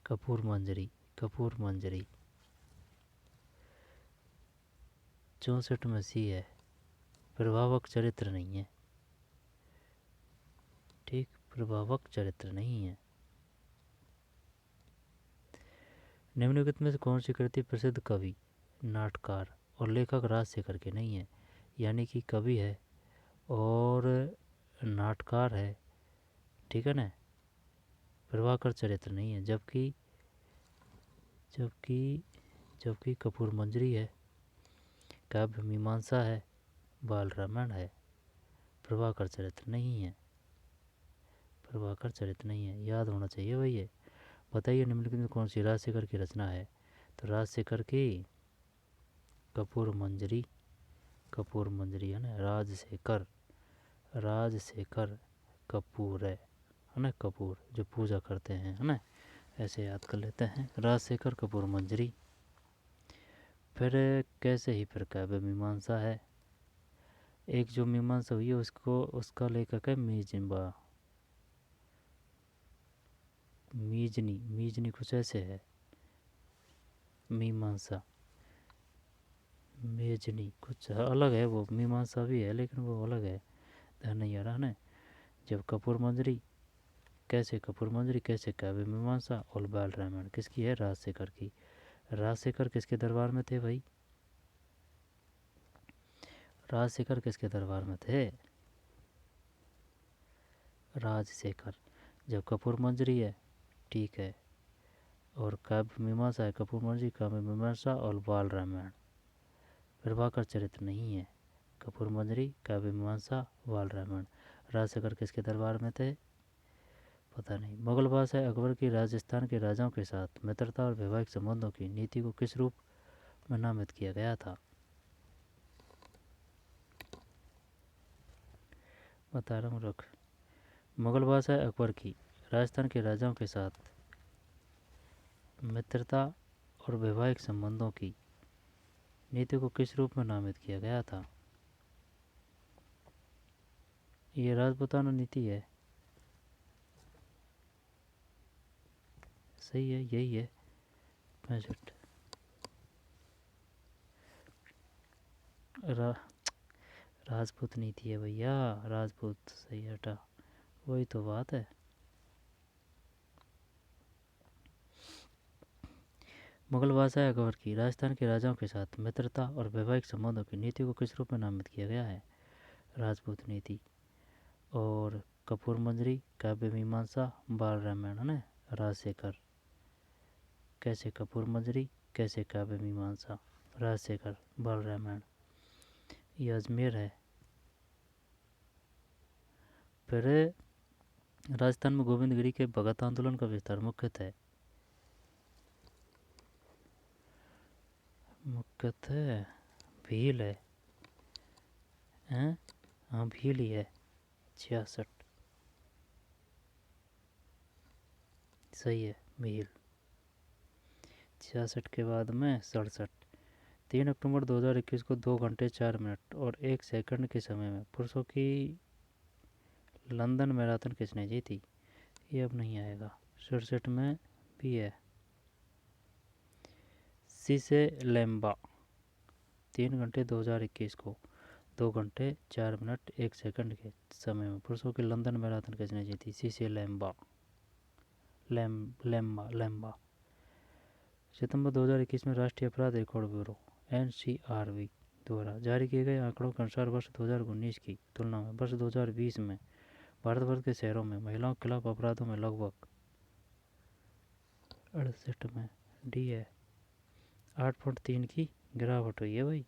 कपूर मंजरी 64 में सी है, प्रभावक चरित्र नहीं है। ठीक प्रभावक चरित्र नहीं है। निम्नलिखित में से कौन सी कृति प्रसिद्ध कवि, नाटककार और लेखक राजशेखर के नहीं है? यानी कि कवि है और नाटककार है, ठीक है ना, प्रभाकर चरित्र नहीं है। जबकि कपूर मंजरी है, काव्य मीमांसा है, बाल रामायण है, प्रभाकर चरित्र नहीं है। याद होना चाहिए भाई ये। बताइए निम्नलिखित में कौन सी राजशेखर की रचना है? तो राजशेखर की कपूर मंजरी है ना। राजशेखर कपूर है ना, कपूर जो पूजा करते हैं है ना, ऐसे याद कर लेते हैं। राजशेखर कपूर मंजरी। फिर कैसे ही फिर काव्य मीमांसा है। एक जो मीमांसा हुई है उसका लेखक है मीजनी कुछ ऐसे है। मीमांसा मेजनी कुछ अलग है, वो मीमांसा भी है लेकिन वो अलग है, ध्यान नहीं आ रहा ना। जब कपूर मंजरी कैसे काव्य मीमांसा और बाल रामायण किसकी है? राजशेखर की। राजशेखर किसके दरबार में थे भाई? राजशेखर किसके दरबार में थे? राजशेखर। जब कपूर मंजरी है, ठीक है, और काव्य मीमांसा है, कपूर मंजरी, काव्य मीमांसा और बाल रामायण। प्रभाकर चरित्र नहीं है, कपूर मंजरी, काव्य मीमांसा, बाल रामायण। राजशेखर किसके दरबार में थे? पता नहीं। मुगल बादशाह अकबर की राजस्थान के राजाओं के साथ मित्रता और वैवाहिक संबंधों की नीति को किस रूप में नामित किया गया था? बता रहा हूँ, रुक। मुगल बादशाह अकबर की राजस्थान के राजाओं के साथ मित्रता और वैवाहिक संबंधों की नीति को किस रूप में नामित किया गया था? ये राजपूताना नीति है। सही है, यही है। 65। राजपूत नीति है भैया, राजपूत। सही हटा, वही तो बात है। मुगल बादशाह अकबर की राजस्थान के राजाओं के साथ मित्रता और वैवाहिक संबंधों की नीति को किस रूप में नामित किया गया है? राजपूत नीति। और कपूर मंजरी, काव्य मीमांसा, बाल रामायण है ना। राजशेखर। कैसे कपूर मंजरी, कैसे काव्य मीमांसा, राजशेखर, बाल रामायण। ये अजमेर है। फिर राजस्थान में गोविंदगिरी के भगत आंदोलन का विस्तार मुख्यतः भील है, हैं? हाँ, भील ही है। 66। सही है, भील। 66 के बाद में 67। 3 अक्टूबर 2021 को 2 घंटे 4 मिनट और 1 सेकंड के समय में पुरुषों की लंदन मैराथन किसने जीती? ये अब नहीं आएगा। 67 में भी है, सीसे लेम्बा। 3 घंटे 2021 को 2 घंटे 4 मिनट 1 सेकंड के समय में पुरुषों की लंदन मैराथन किसने जीती? सीसे लेम्बा। लेम्बा। सितंबर 2021 में राष्ट्रीय अपराध रिकॉर्ड ब्यूरो NCRB द्वारा जारी किए गए आंकड़ों के अनुसार वर्ष 2019 की तुलना में वर्ष 2020 में भारतवर्ष के शहरों में महिलाओं के खिलाफ अपराधों में लगभग 68 में डी है 8.3 की गिरावट हुई है भाई।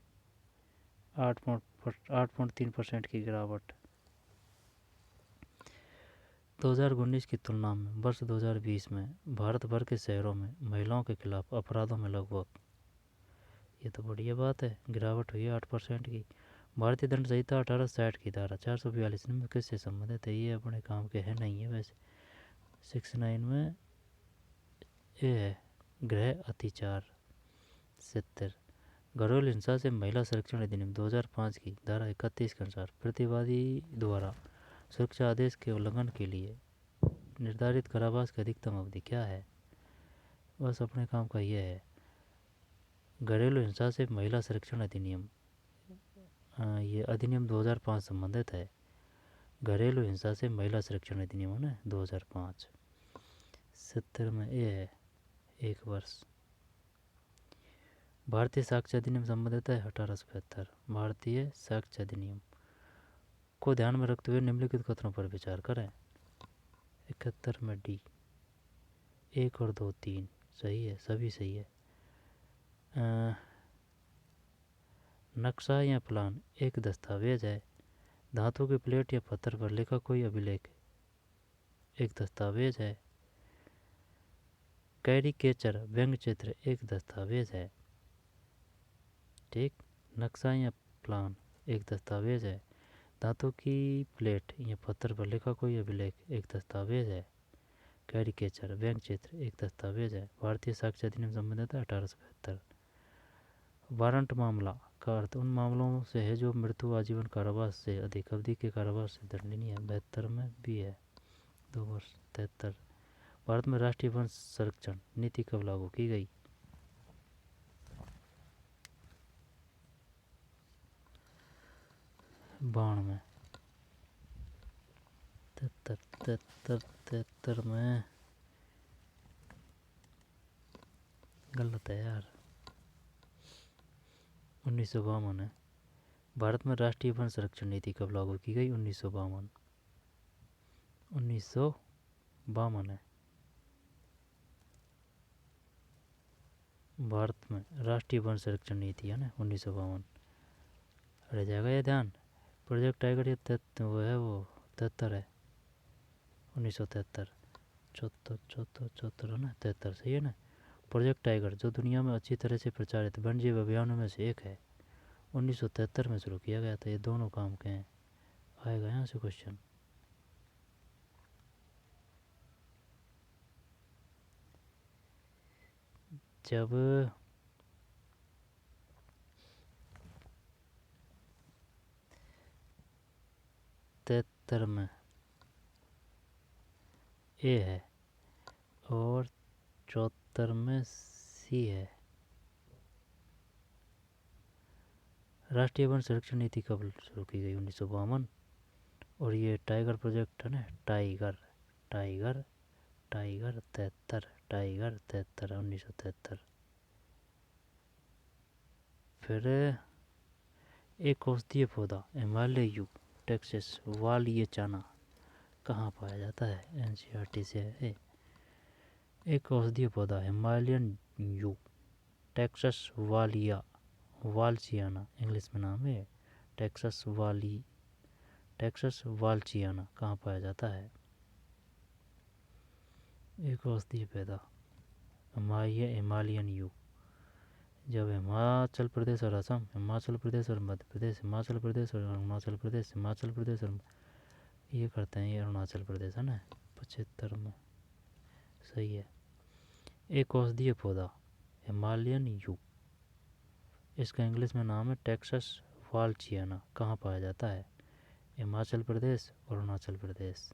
8.3% की गिरावट 2019 की तुलना में वर्ष 2020 में भारत भर के शहरों में महिलाओं के खिलाफ अपराधों में लगभग, ये तो बढ़िया बात है, गिरावट हुई है 8% की। भारतीय दंड संहिता 1860 की धारा 442 में किससे संबंधित है? ये अपने काम के है नहीं है वैसे। 69 में ये है गृह अत्याचार। 70 घरेलू हिंसा से महिला संरक्षण अधिनियम 2005 की धारा 31 के अनुसार प्रतिवादी द्वारा सुरक्षा आदेश के उल्लंघन के लिए निर्धारित कारावास की अधिकतम अवधि क्या है? बस अपने काम का यह है। घरेलू हिंसा से महिला संरक्षण अधिनियम, ये अधिनियम 2005 संबंधित है। घरेलू हिंसा से महिला संरक्षण अधिनियम है ना 2005। 70 में ये है 1 वर्ष। भारतीय साक्ष्य अधिनियम संबंधित है 1875। भारतीय साक्ष्य अधिनियम को ध्यान में रखते हुए निम्नलिखित कथनों पर विचार करें। 71 में डी 1 और 2 3 सही है, सभी सही है। नक्शा या प्लान एक दस्तावेज है। धातु की प्लेट या पत्थर पर लिखा कोई अभिलेख एक दस्तावेज है। कैरिकेचर व्यंग्य चित्र एक दस्तावेज है। ठीक, नक्शा या प्लान एक दस्तावेज है। धातु की प्लेट या पत्थर पर लिखा कोई अभिलेख एक दस्तावेज है। कैरिकेचर व्यंग्य चित्र एक दस्तावेज है। भारतीय साक्ष्य अधिनियम संबंधित है 1875। वारंट मामला का अर्थ उन मामलों से है जो मृत्यु, आजीवन कारावास से अधिक अवधि के कारावास से दंडनीय है। 72 में भी है 2 वर्ष। 73 भारत में राष्ट्रीय वन संरक्षण नीति कब लागू की गई? बाण में 73 में गलत है यार, 1952 है। भारत में राष्ट्रीय वन संरक्षण नीति कब लागू की गई? 1952, 1952 है। भारत में राष्ट्रीय वन संरक्षण नीति है ना 1952। रह जाएगा ये ध्यान। प्रोजेक्ट टाइगर ये वो है, वो 73 है, 1973, 74 है ना, 73 सही है ना। प्रोजेक्ट टाइगर जो दुनिया में अच्छी तरह से प्रचारित वन्यजीव अभियानों में से एक है, 1973 में शुरू किया गया था। ये दोनों काम के हैं, आएगा यहाँ से क्वेश्चन। जब में ए है और 74 में सी है। राष्ट्रीय वन संरक्षण नीति कब शुरू की गई? 1952। और ये टाइगर प्रोजेक्ट है ना, टाइगर टाइगर टाइगर 73, टाइगर 73, 1973। फिर एक औषधीय पौधा हिमालय यू टेक्सास वालियाचाना कहाँ पाया जाता है? एनसीईआरटी से है। एक औषधीय पौधा हिमालयन यू टेक्सास वालचियाना इंग्लिश में नाम है, टेक्सास वालचियाना कहाँ पाया जाता है? एक औषधीय पौधा हिमालयन यू। जब हिमाचल प्रदेश और असम, हिमाचल प्रदेश और मध्य प्रदेश, हिमाचल प्रदेश और अरुणाचल प्रदेश, हिमाचल प्रदेश और ये करते हैं, ये अरुणाचल प्रदेश है ना 75 में, सही है। एक औषधीय पौधा हिमालयन यू, इसका इंग्लिश में नाम है टेक्सास वालचियाना, कहाँ पाया जाता है? हिमाचल प्रदेश और अरुणाचल प्रदेश।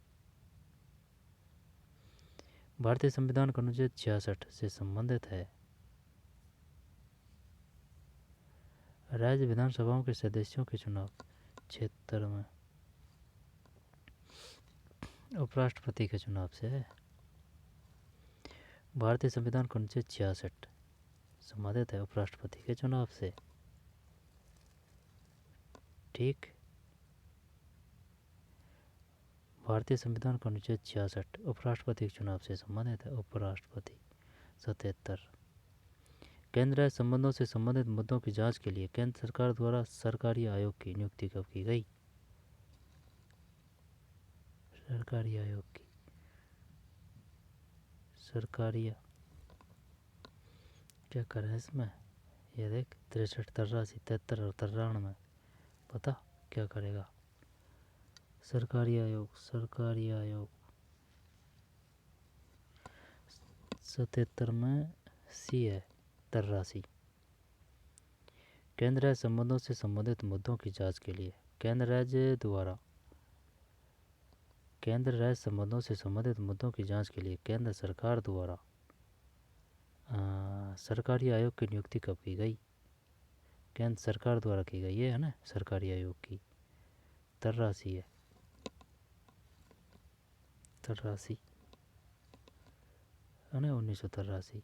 भारतीय संविधान का अनुच्छेद 66 से संबंधित है। राज्य विधानसभाओं के सदस्यों के चुनाव क्षेत्र में उपराष्ट्रपति के चुनाव से है। भारतीय संविधान का अनुच्छेद 66 संबंधित है उपराष्ट्रपति के चुनाव से, ठीक। भारतीय संविधान का अनुच्छेद 66 उपराष्ट्रपति के चुनाव से संबंधित है, उपराष्ट्रपति। 77 केंद्र राज्य संबंधों से संबंधित मुद्दों की जांच के लिए केंद्र सरकार द्वारा सरकारी आयोग की नियुक्ति कब की गई? सरकारी आयोग की, सरकारी क्या करें इसमें? ये देख 63, 83, 73 और 93 पता क्या करेगा? सरकारी आयोग 77 में सी है 83। केंद्र राज्य संबंधों से संबंधित मुद्दों की जांच के लिए केंद्र राज्य संबंधों से संबंधित मुद्दों की जांच के लिए केंद्र सरकार द्वारा सरकारी आयोग की नियुक्ति कब की गई? केंद्र सरकार द्वारा की गई है ना सरकारी आयोग की, 83 है, 83 है ना 1983।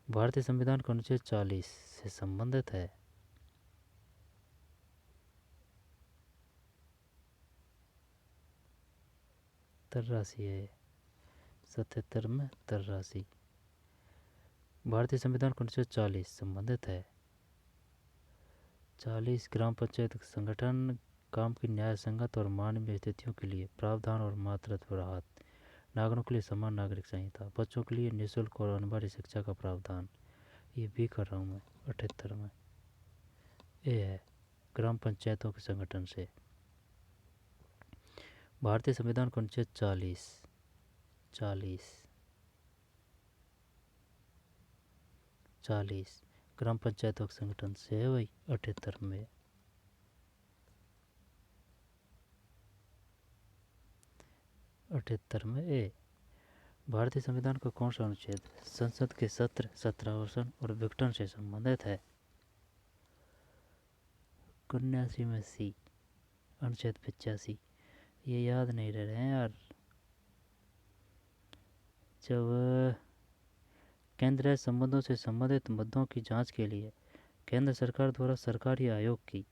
भारतीय संविधान का अनुच्छेद 40 से संबंधित है। तर्रासी है 77 में 83। भारतीय संविधान का अनुच्छेद 40 संबंधित है। 40 ग्राम पंचायत संगठन काम की न्याय संगत और मानवीय स्थितियों के लिए प्रावधान और मातृत्व राहत, नागरिकों के लिए समान नागरिक संहिता, बच्चों के लिए निःशुल्क और अनिवार्य शिक्षा का प्रावधान, ये भी कर रहा हूँ मैं 78 में। ये है ग्राम पंचायतों के संगठन से। भारतीय संविधान का अनुच्छेद 40 ग्राम पंचायतों के संगठन से है भाई 78 में। 78 में ए। भारतीय संविधान का कौन सा अनुच्छेद संसद के सत्र, सत्रावसान और विघटन से संबंधित है? 79 में सी, अनुच्छेद 85। ये याद नहीं रह रहे हैं यार। जब केंद्र राज्य संबंधों से संबंधित मुद्दों की जांच के लिए केंद्र सरकार द्वारा सरकारी आयोग की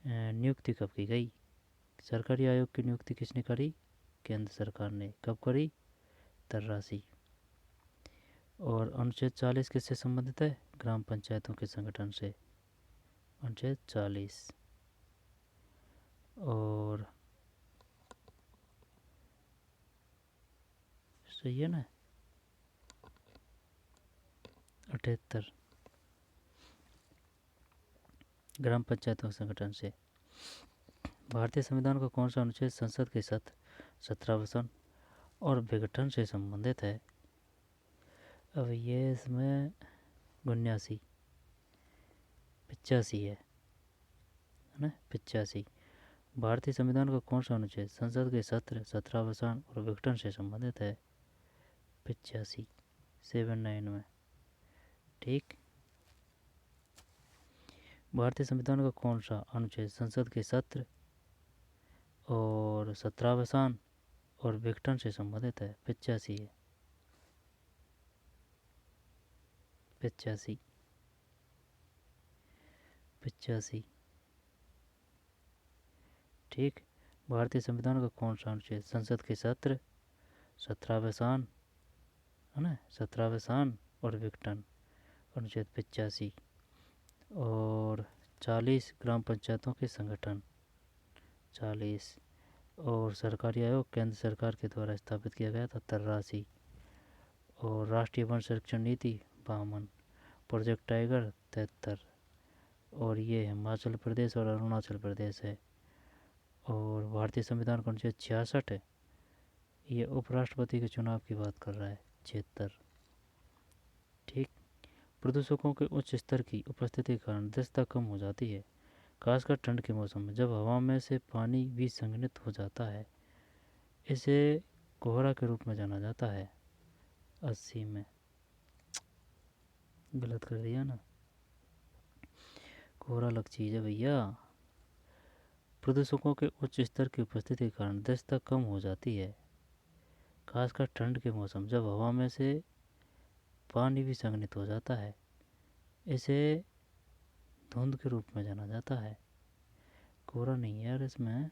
नियुक्ति कब की गई? सरकारी आयोग की नियुक्ति किसने करी? केंद्र सरकार ने। कब करी? तरराशि। और अनुच्छेद 40 किससे संबंधित है? ग्राम पंचायतों के संगठन से। अनुच्छेद 40। और सही है ना? 78 ग्राम पंचायतों के संगठन से। भारतीय संविधान का कौन सा अनुच्छेद संसद के सत्र, सत्रावसान और विघटन से संबंधित है? अब ये इसमें 79 85 है ना? 85। भारतीय संविधान का कौन सा अनुच्छेद संसद के सत्र, सत्रावसान और विघटन से संबंधित है? 85 79 में। ठीक। भारतीय संविधान का कौन सा अनुच्छेद संसद के सत्र और सत्रावसान और विघटन से संबंधित है? 85 है। 85 ठीक। भारतीय संविधान का कौन सा अनुच्छेद संसद के सत्र, सत्रावसान है ना, सत्रावसान और विघटन? अनुच्छेद 85। और 40 ग्राम पंचायतों के संगठन। 40 और सरकारी आयोग केंद्र सरकार के द्वारा स्थापित किया गया था। 83। और राष्ट्रीय वन संरक्षण नीति 52। Project tiger 73। और ये हिमाचल प्रदेश और अरुणाचल प्रदेश है। और भारतीय संविधान का अनुच्छेद 66 है, ये उपराष्ट्रपति के चुनाव की बात कर रहा है। 76। ठीक। प्रदूषकों के उच्च स्तर की उपस्थिति के कारण दृश्यता कम हो जाती है, खासकर ठंड के मौसम में, जब हवा में से पानी विसंगनित हो जाता है। इसे कोहरा के रूप में जाना जाता है। 80 में। गलत कर दिया ना, कोहरा अलग चीज़ है भैया। प्रदूषकों के उच्च स्तर की उपस्थिति के कारण दृश्यता कम हो जाती है, खासकर ठंड के मौसम, जब हवा में से पानी भी संघनित हो जाता है। इसे धुंध के रूप में जाना जाता है। कोहरा नहीं है यार इसमें,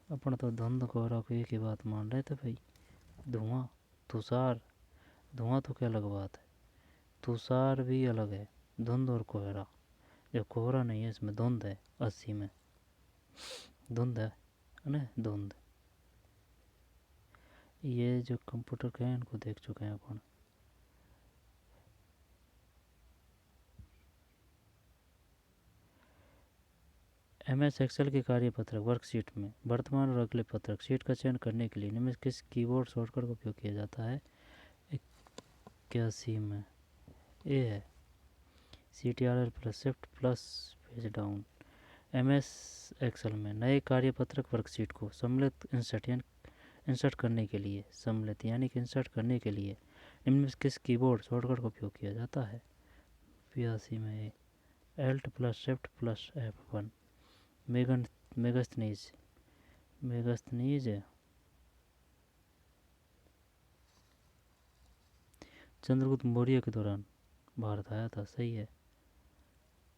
अपन तो धुंध कोहरा को एक ही बात मान रहे थे भाई। धुआं, तुषार, धुआं तो क्या अलग बात है, तुषार भी अलग है। धुंध और कोहरा, जो कोहरा नहीं है इसमें धुंध है। 80 में धुंध है ना, धुंध। ये जो कंप्यूटर के हैं इनको देख चुके हैं अपन। MS एक्सेल के कार्यपत्रक वर्कशीट में वर्तमान और अगले पत्रक शीट का चयन करने के लिए निम्न किस कीबोर्ड शॉर्टकट का उपयोग किया जाता है? 81 में ए है, CTRL plus shift plus page down. MS Excel में नए कार्यपत्रक वर्कशीट को सम्मिलित इंसर्ट करने के लिए, सम्मिलित यानी कि इंसर्ट करने के लिए निम्न किस कीबोर्ड शॉर्टकट का उपयोग किया जाता है? 82 में Alt plus shift plus F1। Megasthenes Chandragupta Maurya के दौरान भारत आया था। सही है।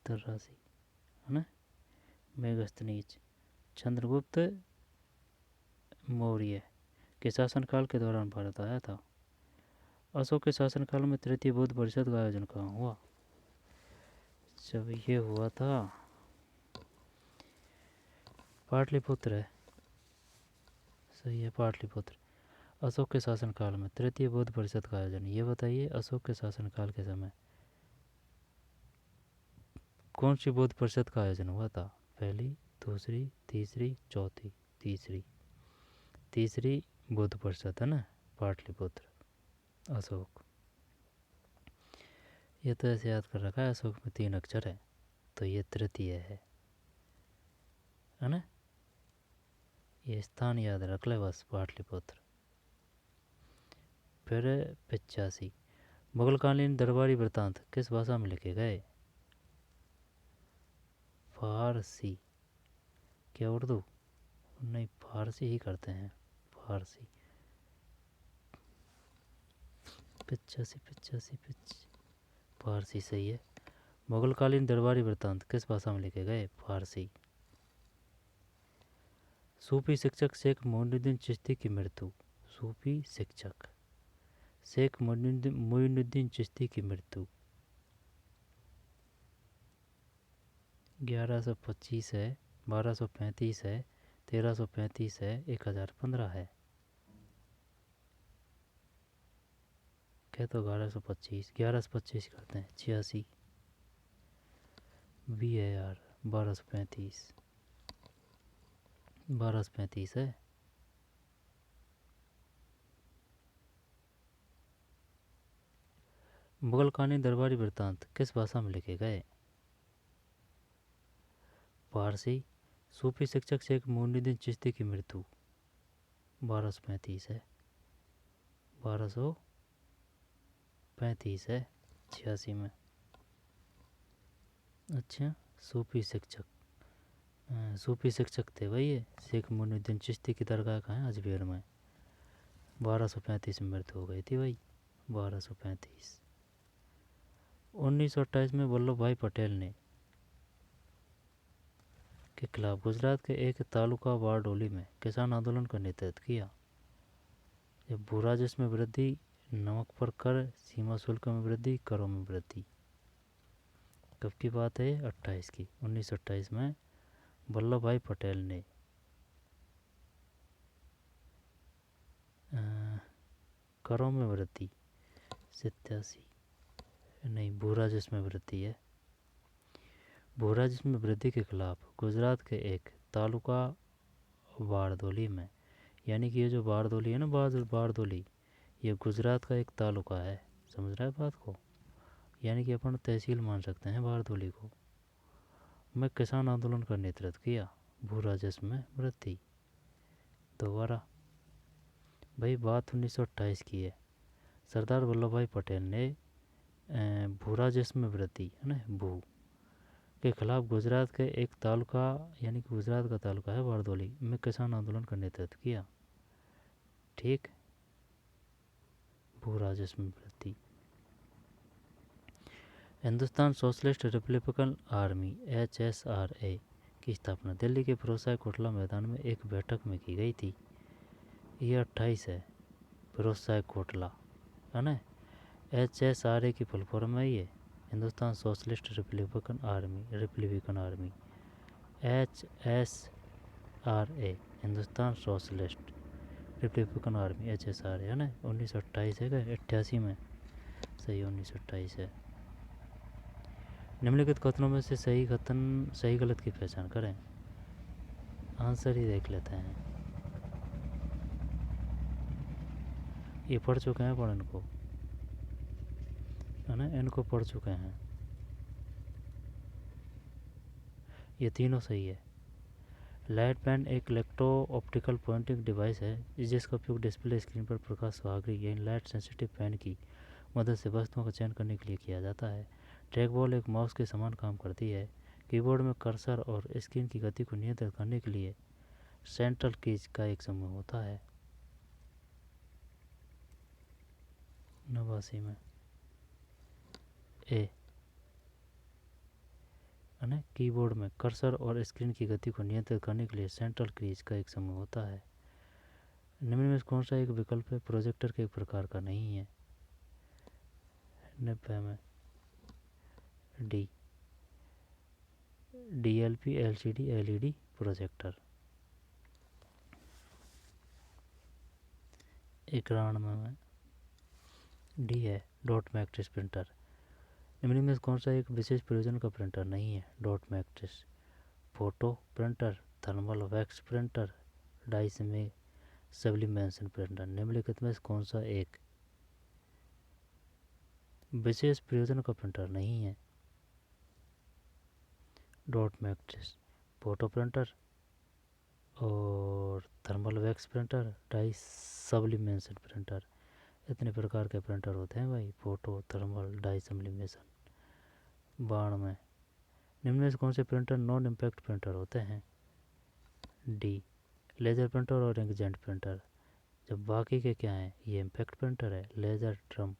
83 है ना। मेगास्थनीज चंद्रगुप्त मौर्य के शासनकाल के दौरान भारत आया था। अशोक के शासनकाल में तृतीय बौद्ध परिषद का आयोजन कहाँ हुआ? जब ये हुआ था पाटलिपुत्र है। सही है, पाटलिपुत्र। अशोक के शासनकाल में तृतीय बौद्ध परिषद का आयोजन, ये बताइए अशोक के शासनकाल के समय कौन सी बौद्ध परिषद का आयोजन हुआ था? पहली, दूसरी, तीसरी, चौथी? तीसरी बौद्ध परिषद है ना, पाटलिपुत्र, अशोक। ये तो ऐसे याद कर रखा है, अशोक में 3 अक्षर है तो ये तृतीय है ना। ये स्थान याद रख ले बस, पाटलिपुत्र। फिर 85 मुगलकालीन दरबारी वृत्तांत किस भाषा में लिखे गए? फारसी। क्या उर्दू? नहीं, फारसी ही करते हैं, फारसी। 85 85 फारसी सही है। मुगलकालीन दरबारी वृत्तांत किस भाषा में लिखे गए? फारसी। सूफी शिक्षक शेख मोइनुद्दीन चिश्ती की मृत्यु। सूफी शिक्षक शेख मोइनुद्दीन चिश्ती की मृत्यु 1125 है, 1235 है, 1335 है, 1015 है। क्या तो 1125, 1125 करते हैं। 86 भी है यार। 1235 है। मुगलकालीन दरबारी वृत्तांत किस भाषा में लिखे गए? फारसी। सूफी शिक्षक शेख मोइनुद्दीन चिश्ती की मृत्यु 1235 है। 1235 है 86 में। अच्छा, सूफी शिक्षक थे भाई ये। शेख मोइनुद्दीन चिश्ती की दरगाह कहाँ है? अजमेर में। 1235 में मृत्यु हो गई थी भाई। 1235। 1928 में वल्लभ भाई पटेल ने के खिलाफ गुजरात के एक तालुका बारडोली में किसान आंदोलन का नेतृत्व किया। जब भू राजस्व में वृद्धि, नमक पर कर, सीमा शुल्क में वृद्धि, करों में वृद्धि। कब की बात है? 28 की। 1928 में वल्लभ भाई पटेल ने करों में वृद्धि 87 नहीं, भू राजस्व में वृद्धि है। भू राजस्व में वृद्धि के खिलाफ गुजरात के एक तालुका बारडोली में, यानी कि ये जो बारडोली है ना, बारडोली, ये गुजरात का एक तालुका है। समझ रहा है बात को? यानी कि अपन तहसील मान सकते हैं बारडोली को। मैं किसान आंदोलन का नेतृत्व किया। भू राजस्व में वृद्धि। दोबारा भाई बात 1928 की है। सरदार वल्लभ भाई पटेल ने भू राजस्व में वृद्धि है ना, भू के खिलाफ गुजरात के एक तालुका, यानी कि गुजरात का तालुका है बारडोली में किसान आंदोलन का नेतृत्व किया। ठीक। भू राजस्व में वृद्धि। Hindustan socialist Republican army HSRA की स्थापना दिल्ली के फिरोज शाह कोटला मैदान में एक बैठक में की गई थी। ये 28 है। फिरोज शाह कोटला है ना। HSRA की फुल फॉर्म है ये, Hindustan socialist Republican army. HSRA Hindustan socialist Republican army HSRA है ना। 1928 है क्या? 88 में सही। 1928 है। निम्नलिखित कथनों में से सही गलत की पहचान करें। आंसर ही देख लेते हैं। ये पढ़ चुके हैं, पढ़ इनको है ना, इनको पढ़ चुके हैं। ये तीनों सही है। लाइट पेन एक इलेक्ट्रो ऑप्टिकल पॉइंटिंग डिवाइस है जिसका उपयोग डिस्प्ले स्क्रीन पर प्रकाश सामग्री यानी लाइट सेंसिटिव पेन की मदद से वस्तुओं का चयन करने के लिए किया जाता है। ट्रैक बॉल एक माउस के समान काम करती है। कीबोर्ड में कर्सर और स्क्रीन की गति को नियंत्रित करने के लिए सेंट्रल कीज का एक समूह होता है। 89 में ए है ना। कीबोर्ड में कर्सर और स्क्रीन की गति को नियंत्रित करने के लिए सेंट्रल कीज का एक समूह होता है। निम्न में कौन सा एक विकल्प है प्रोजेक्टर के एक प्रकार का नहीं है? 90 में D, DLP LCD LED projector. 91 में डी है, डॉट मैट्रिक्स प्रिंटर। निम्न में कौन सा एक विशेष प्रयोजन का प्रिंटर नहीं है? Dot matrix. Photo printer, thermal wax printer, dice में सब्लिमेशन प्रिंटर। निम्नलिखित में कौन सा एक विशेष प्रयोजन का प्रिंटर नहीं है? डॉट मैट्रिक्स, फोटो प्रिंटर और thermal wax printer, dye sublimation printer. इतने प्रकार के प्रिंटर होते हैं भाई, फोटो, थर्मल, डाई सब्लिमेशन। 92 में निम्न में से कौन से प्रिंटर नॉन इम्पैक्ट प्रिंटर होते हैं? डी, लेजर प्रिंटर और इंकजेट प्रिंटर। जब बाकी के क्या हैं? ये इम्पैक्ट प्रिंटर है, laser, drum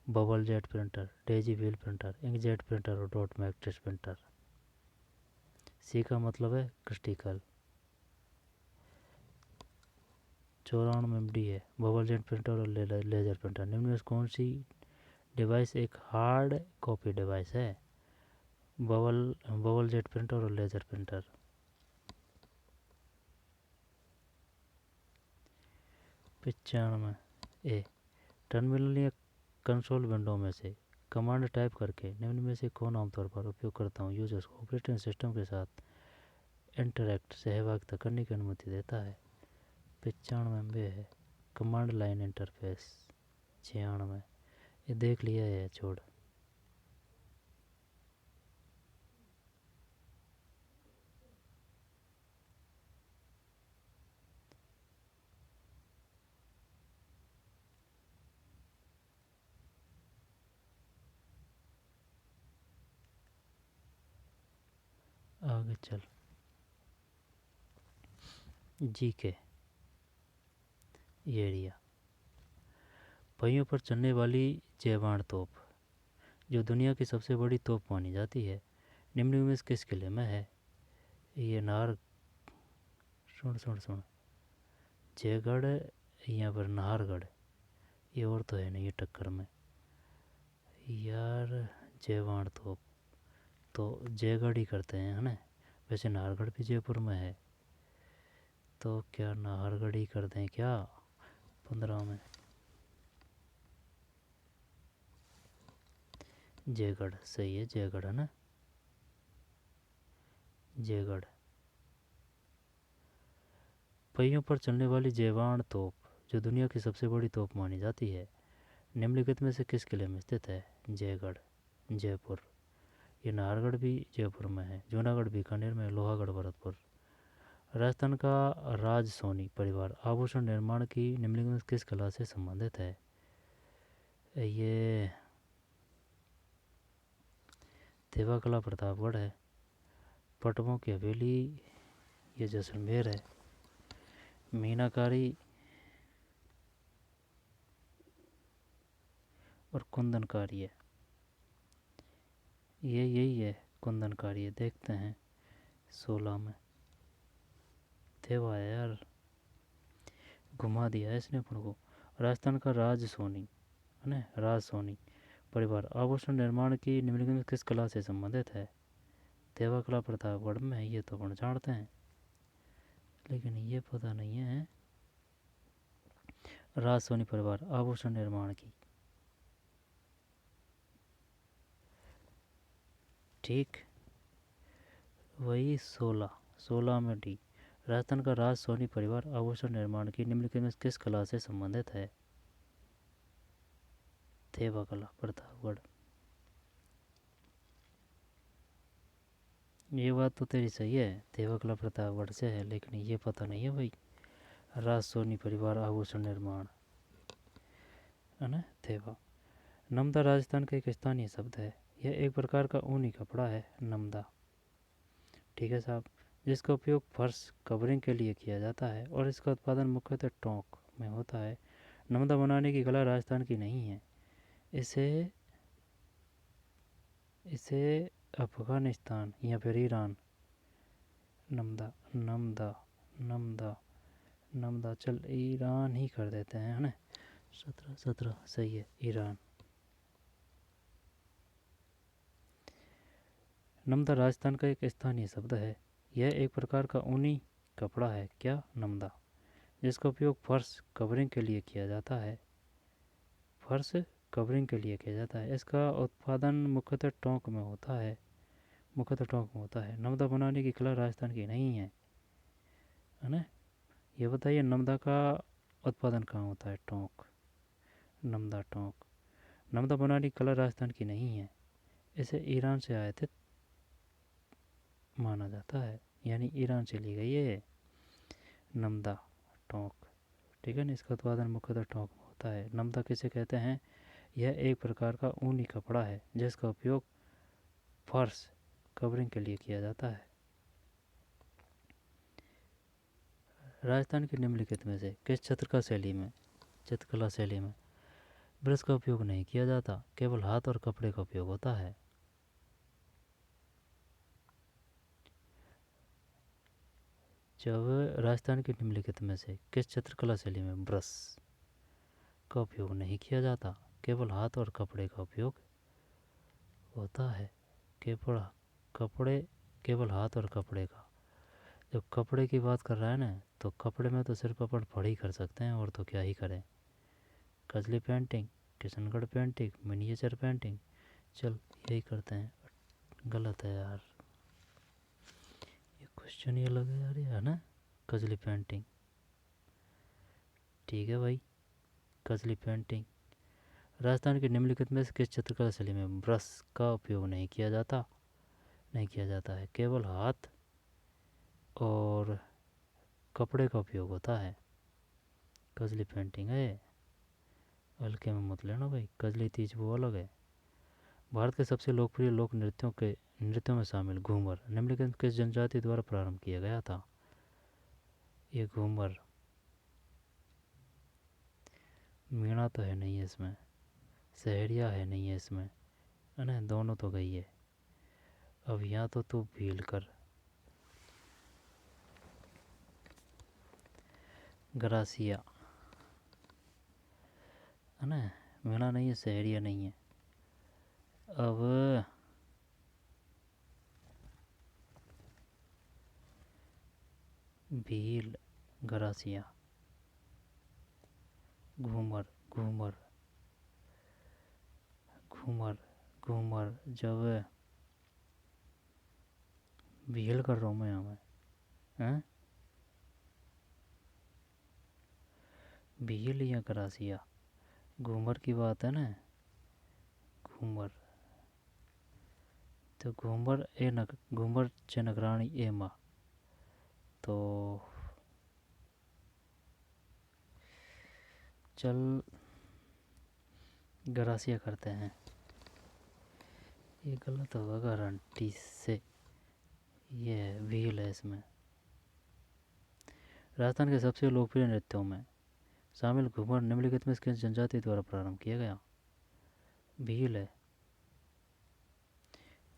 bubble jet printer, daisy wheel printer, inkjet printer और डॉट मैट्रिक्स प्रिंटर। सी का मतलब है क्रिस्टिकल। 94 MD है। बबल जेट प्रिंटर और लेजर प्रिंटर। निम्न में से कौन सी डिवाइस एक हार्ड कॉपी डिवाइस है? बबल जेट प्रिंटर और लेजर प्रिंटर। 95 ए। टर्मिनल या कंसोल विंडो में से कमांड टाइप करके निम्न में से कौन आमतौर पर उपयोगकर्ताओं यूजर्स को ऑपरेटिंग सिस्टम के साथ इंटरैक्ट सहभागिता करने की अनुमति देता है? 95 MB है। Command line interface. 96 ये देख लिया है छोड़। आगे चल। जी के एरिया। पहियों पर चलने वाली जैवाण तोप जो दुनिया की सबसे बड़ी तोप मानी जाती है निम्न में से किस किले में है? ये नार सुन सुन सुन जयगढ़ या फिर नाहरगढ़। ये और तो है नहीं ये टक्कर में यार। जयवाण तो जयगढ़ ही करते हैं है ना। वैसे नाहरगढ़ भी जयपुर में है तो क्या नाहरगढ़ ही कर दें क्या? 15 में जयगढ़ सही है। जयगढ़ है ना। जयगढ़। पहियों पर चलने वाली जैवाण तोप जो दुनिया की सबसे बड़ी तोप मानी जाती है निम्नलिखित में से किस किले में स्थित है? जयगढ़ जयपुर। ये नाहरगढ़ भी जयपुर में है। जूनागढ़ बीकानेर में। लोहागढ़ भरतपुर। राजस्थान का राज सोनी परिवार आभूषण निर्माण की निम्नलिखित में किस कला से संबंधित है? ये देवा कला प्रतापगढ़ है। पटवों की हवेली ये जैसलमेर है। मीनाकारी और कुंदनकारी है। ये यही है कुंदनकारी है। देखते हैं 16 में देवा है यार। घुमा दिया है इसने अपन को। राजस्थान का राज सोनी है ना। राज सोनी परिवार आभूषण निर्माण की निम्नलिखित में किस कला से संबंधित है? देवा कला प्रतापगढ़ में है। ये तो अपन जानते हैं लेकिन ये पता नहीं है राज सोनी परिवार आभूषण निर्माण की। ठीक वही 16 में डी। राजस्थान का राज सोनी परिवार आभूषण निर्माण की निम्नलिखित में किस कला से संबंधित है? देवा कला प्रतापगढ़। ये बात तो तेरी सही है देवा कला प्रतापगढ़ से है लेकिन ये पता नहीं है भाई राज सोनी परिवार आभूषण निर्माण है ना। देवा। नमदा राजस्थान का एक स्थानीय शब्द है। यह एक प्रकार का ऊनी कपड़ा है। नमदा ठीक है साहब जिसका उपयोग फर्श कवरिंग के लिए किया जाता है और इसका उत्पादन मुख्यतः टोंक में होता है। नमदा बनाने की कला राजस्थान की नहीं है। इसे इसे अफगानिस्तान या फिर ईरान। नमदा नमदा नमदा नमदा चल ईरान ही कर देते हैं है ना। 17 सही है ईरान। नमदा राजस्थान का एक स्थानीय शब्द है। यह एक प्रकार का ऊनी कपड़ा है। क्या? नमदा जिसका उपयोग फर्श कवरिंग के लिए किया जाता है। फर्श कवरिंग के लिए किया जाता है। इसका उत्पादन मुख्यतः टोंक में होता है। नमदा बनाने की कला राजस्थान की नहीं है ना। ये बताइए नमदा का उत्पादन कहाँ होता है? टोंक। नमदा टोंक। नमदा बनाने की कला राजस्थान की नहीं है। इसे ईरान से आयातित माना जाता है यानी ईरान से ली गई है नमदा टोंक। ठीक है ना। इसका उत्पादन मुख्यतः टोंक में होता है। नमदा किसे कहते हैं? यह एक प्रकार का ऊनी कपड़ा है जिसका उपयोग फर्श कवरिंग के लिए किया जाता है। राजस्थान की निम्नलिखित में से किस चित्रकला शैली में ब्रश का उपयोग नहीं किया जाता, केवल हाथ और कपड़े का उपयोग होता है। जब राजस्थान की निम्नलिखित में से किस चित्रकला शैली में ब्रश का उपयोग नहीं किया जाता, केवल हाथ और कपड़े का उपयोग होता है। केवल हाथ और कपड़े का। जब कपड़े की बात कर रहा है ना, तो कपड़े में तो सिर्फ अपन पढ़ ही कर सकते हैं, और तो क्या ही करें। Kajli painting, Kishangarh painting, miniature painting, चल यही करते हैं। गलत है यार, ये क्वेश्चन ही अलग है यार, ये है ना कजली पेंटिंग। ठीक है भाई, कजली पेंटिंग। राजस्थान के निम्नलिखित में से किस चित्रकला शैली में ब्रश का उपयोग नहीं किया जाता है, केवल हाथ और कपड़े का उपयोग होता है। कजली पेंटिंग है, हल्के में मत लेना भाई। कजली तीज वो अलग है। भारत के सबसे लोकप्रिय लोक नृत्यों में शामिल घूमर निम्नलिखित किस जनजाति द्वारा प्रारंभ किया गया था। ये घूमर, मीणा तो है नहीं है इसमें, सहरिया है नहीं है इसमें, है ना, दोनों तो गई है। अब यहाँ तो तू भील कर। ग्रासिया, है ना, मीणा नहीं है, सहरिया नहीं है। अब भील, ग्रासिया, घूमर घूमर घूमर घूमर। जब भील कर रहा हूँ मैं यहाँ में, हैं, भील या ग्रासिया, घूमर की बात है ना, घूमर। तो घूमर चनग्राणी ए माँ, तो चल ग्रासिया करते हैं। ये गलत होगा गारंटी से, ये भील है इसमें। राजस्थान के सबसे लोकप्रिय नृत्यों में शामिल घूमर निम्नलिखित में किस जनजाति द्वारा प्रारंभ किया गया। भील है।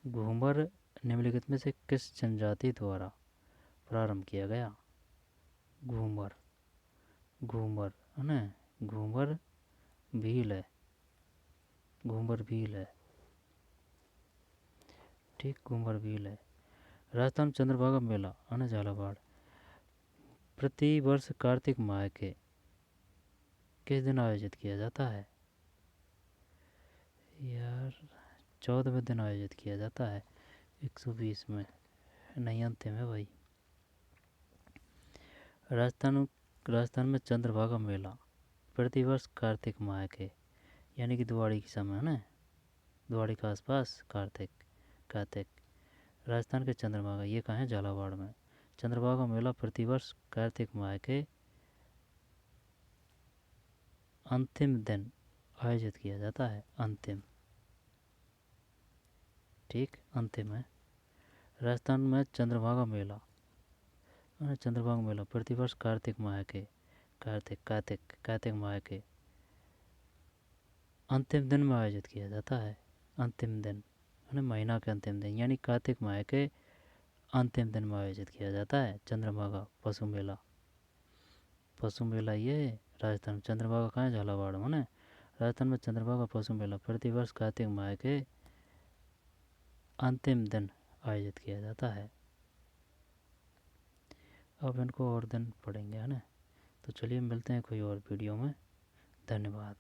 घूमर निम्नलिखित में से किस जनजाति द्वारा प्रारंभ किया गया। घूमर घूमर, है ना, घूमर भील है, घूमर भील है। ठीक, घूमर भील है। राजस्थान चंद्रभागा मेला, है ना, झालावाड़, प्रति वर्ष कार्तिक माह के किस दिन आयोजित किया जाता है। यार 14वें दिन आयोजित किया जाता है, 120 में, नहीं अंतिम है भाई। राजस्थान में चंद्रभागा मेला प्रतिवर्ष कार्तिक माह के, यानी कि दिवाली के समय, है ना, दिवाली के आसपास, कार्तिक। राजस्थान के चंद्रभागा, ये कहाँ है, झालावाड़ में। चंद्रभागा मेला प्रतिवर्ष कार्तिक माह के अंतिम दिन आयोजित किया जाता है। अंतिम, ठीक, अंतिम है। राजस्थान में चंद्रभागा मेला प्रतिवर्ष कार्तिक माह के, कार्तिक माह के अंतिम दिन में आयोजित किया जाता है। अंतिम दिन, है ना, महीना के अंतिम दिन, यानी कार्तिक माह के अंतिम दिन में आयोजित किया जाता है चंद्रभागा पशु मेला। ये राजस्थान, चंद्रभागा कहाँ है, झालावाड़ में, ना। राजस्थान में चंद्रभागा पशु मेला प्रतिवर्ष कार्तिक माह के अंतिम दिन आयोजित किया जाता है। अब इनको और दिन पढ़ेंगे, है ना। तो चलिए मिलते हैं कोई और वीडियो में। धन्यवाद।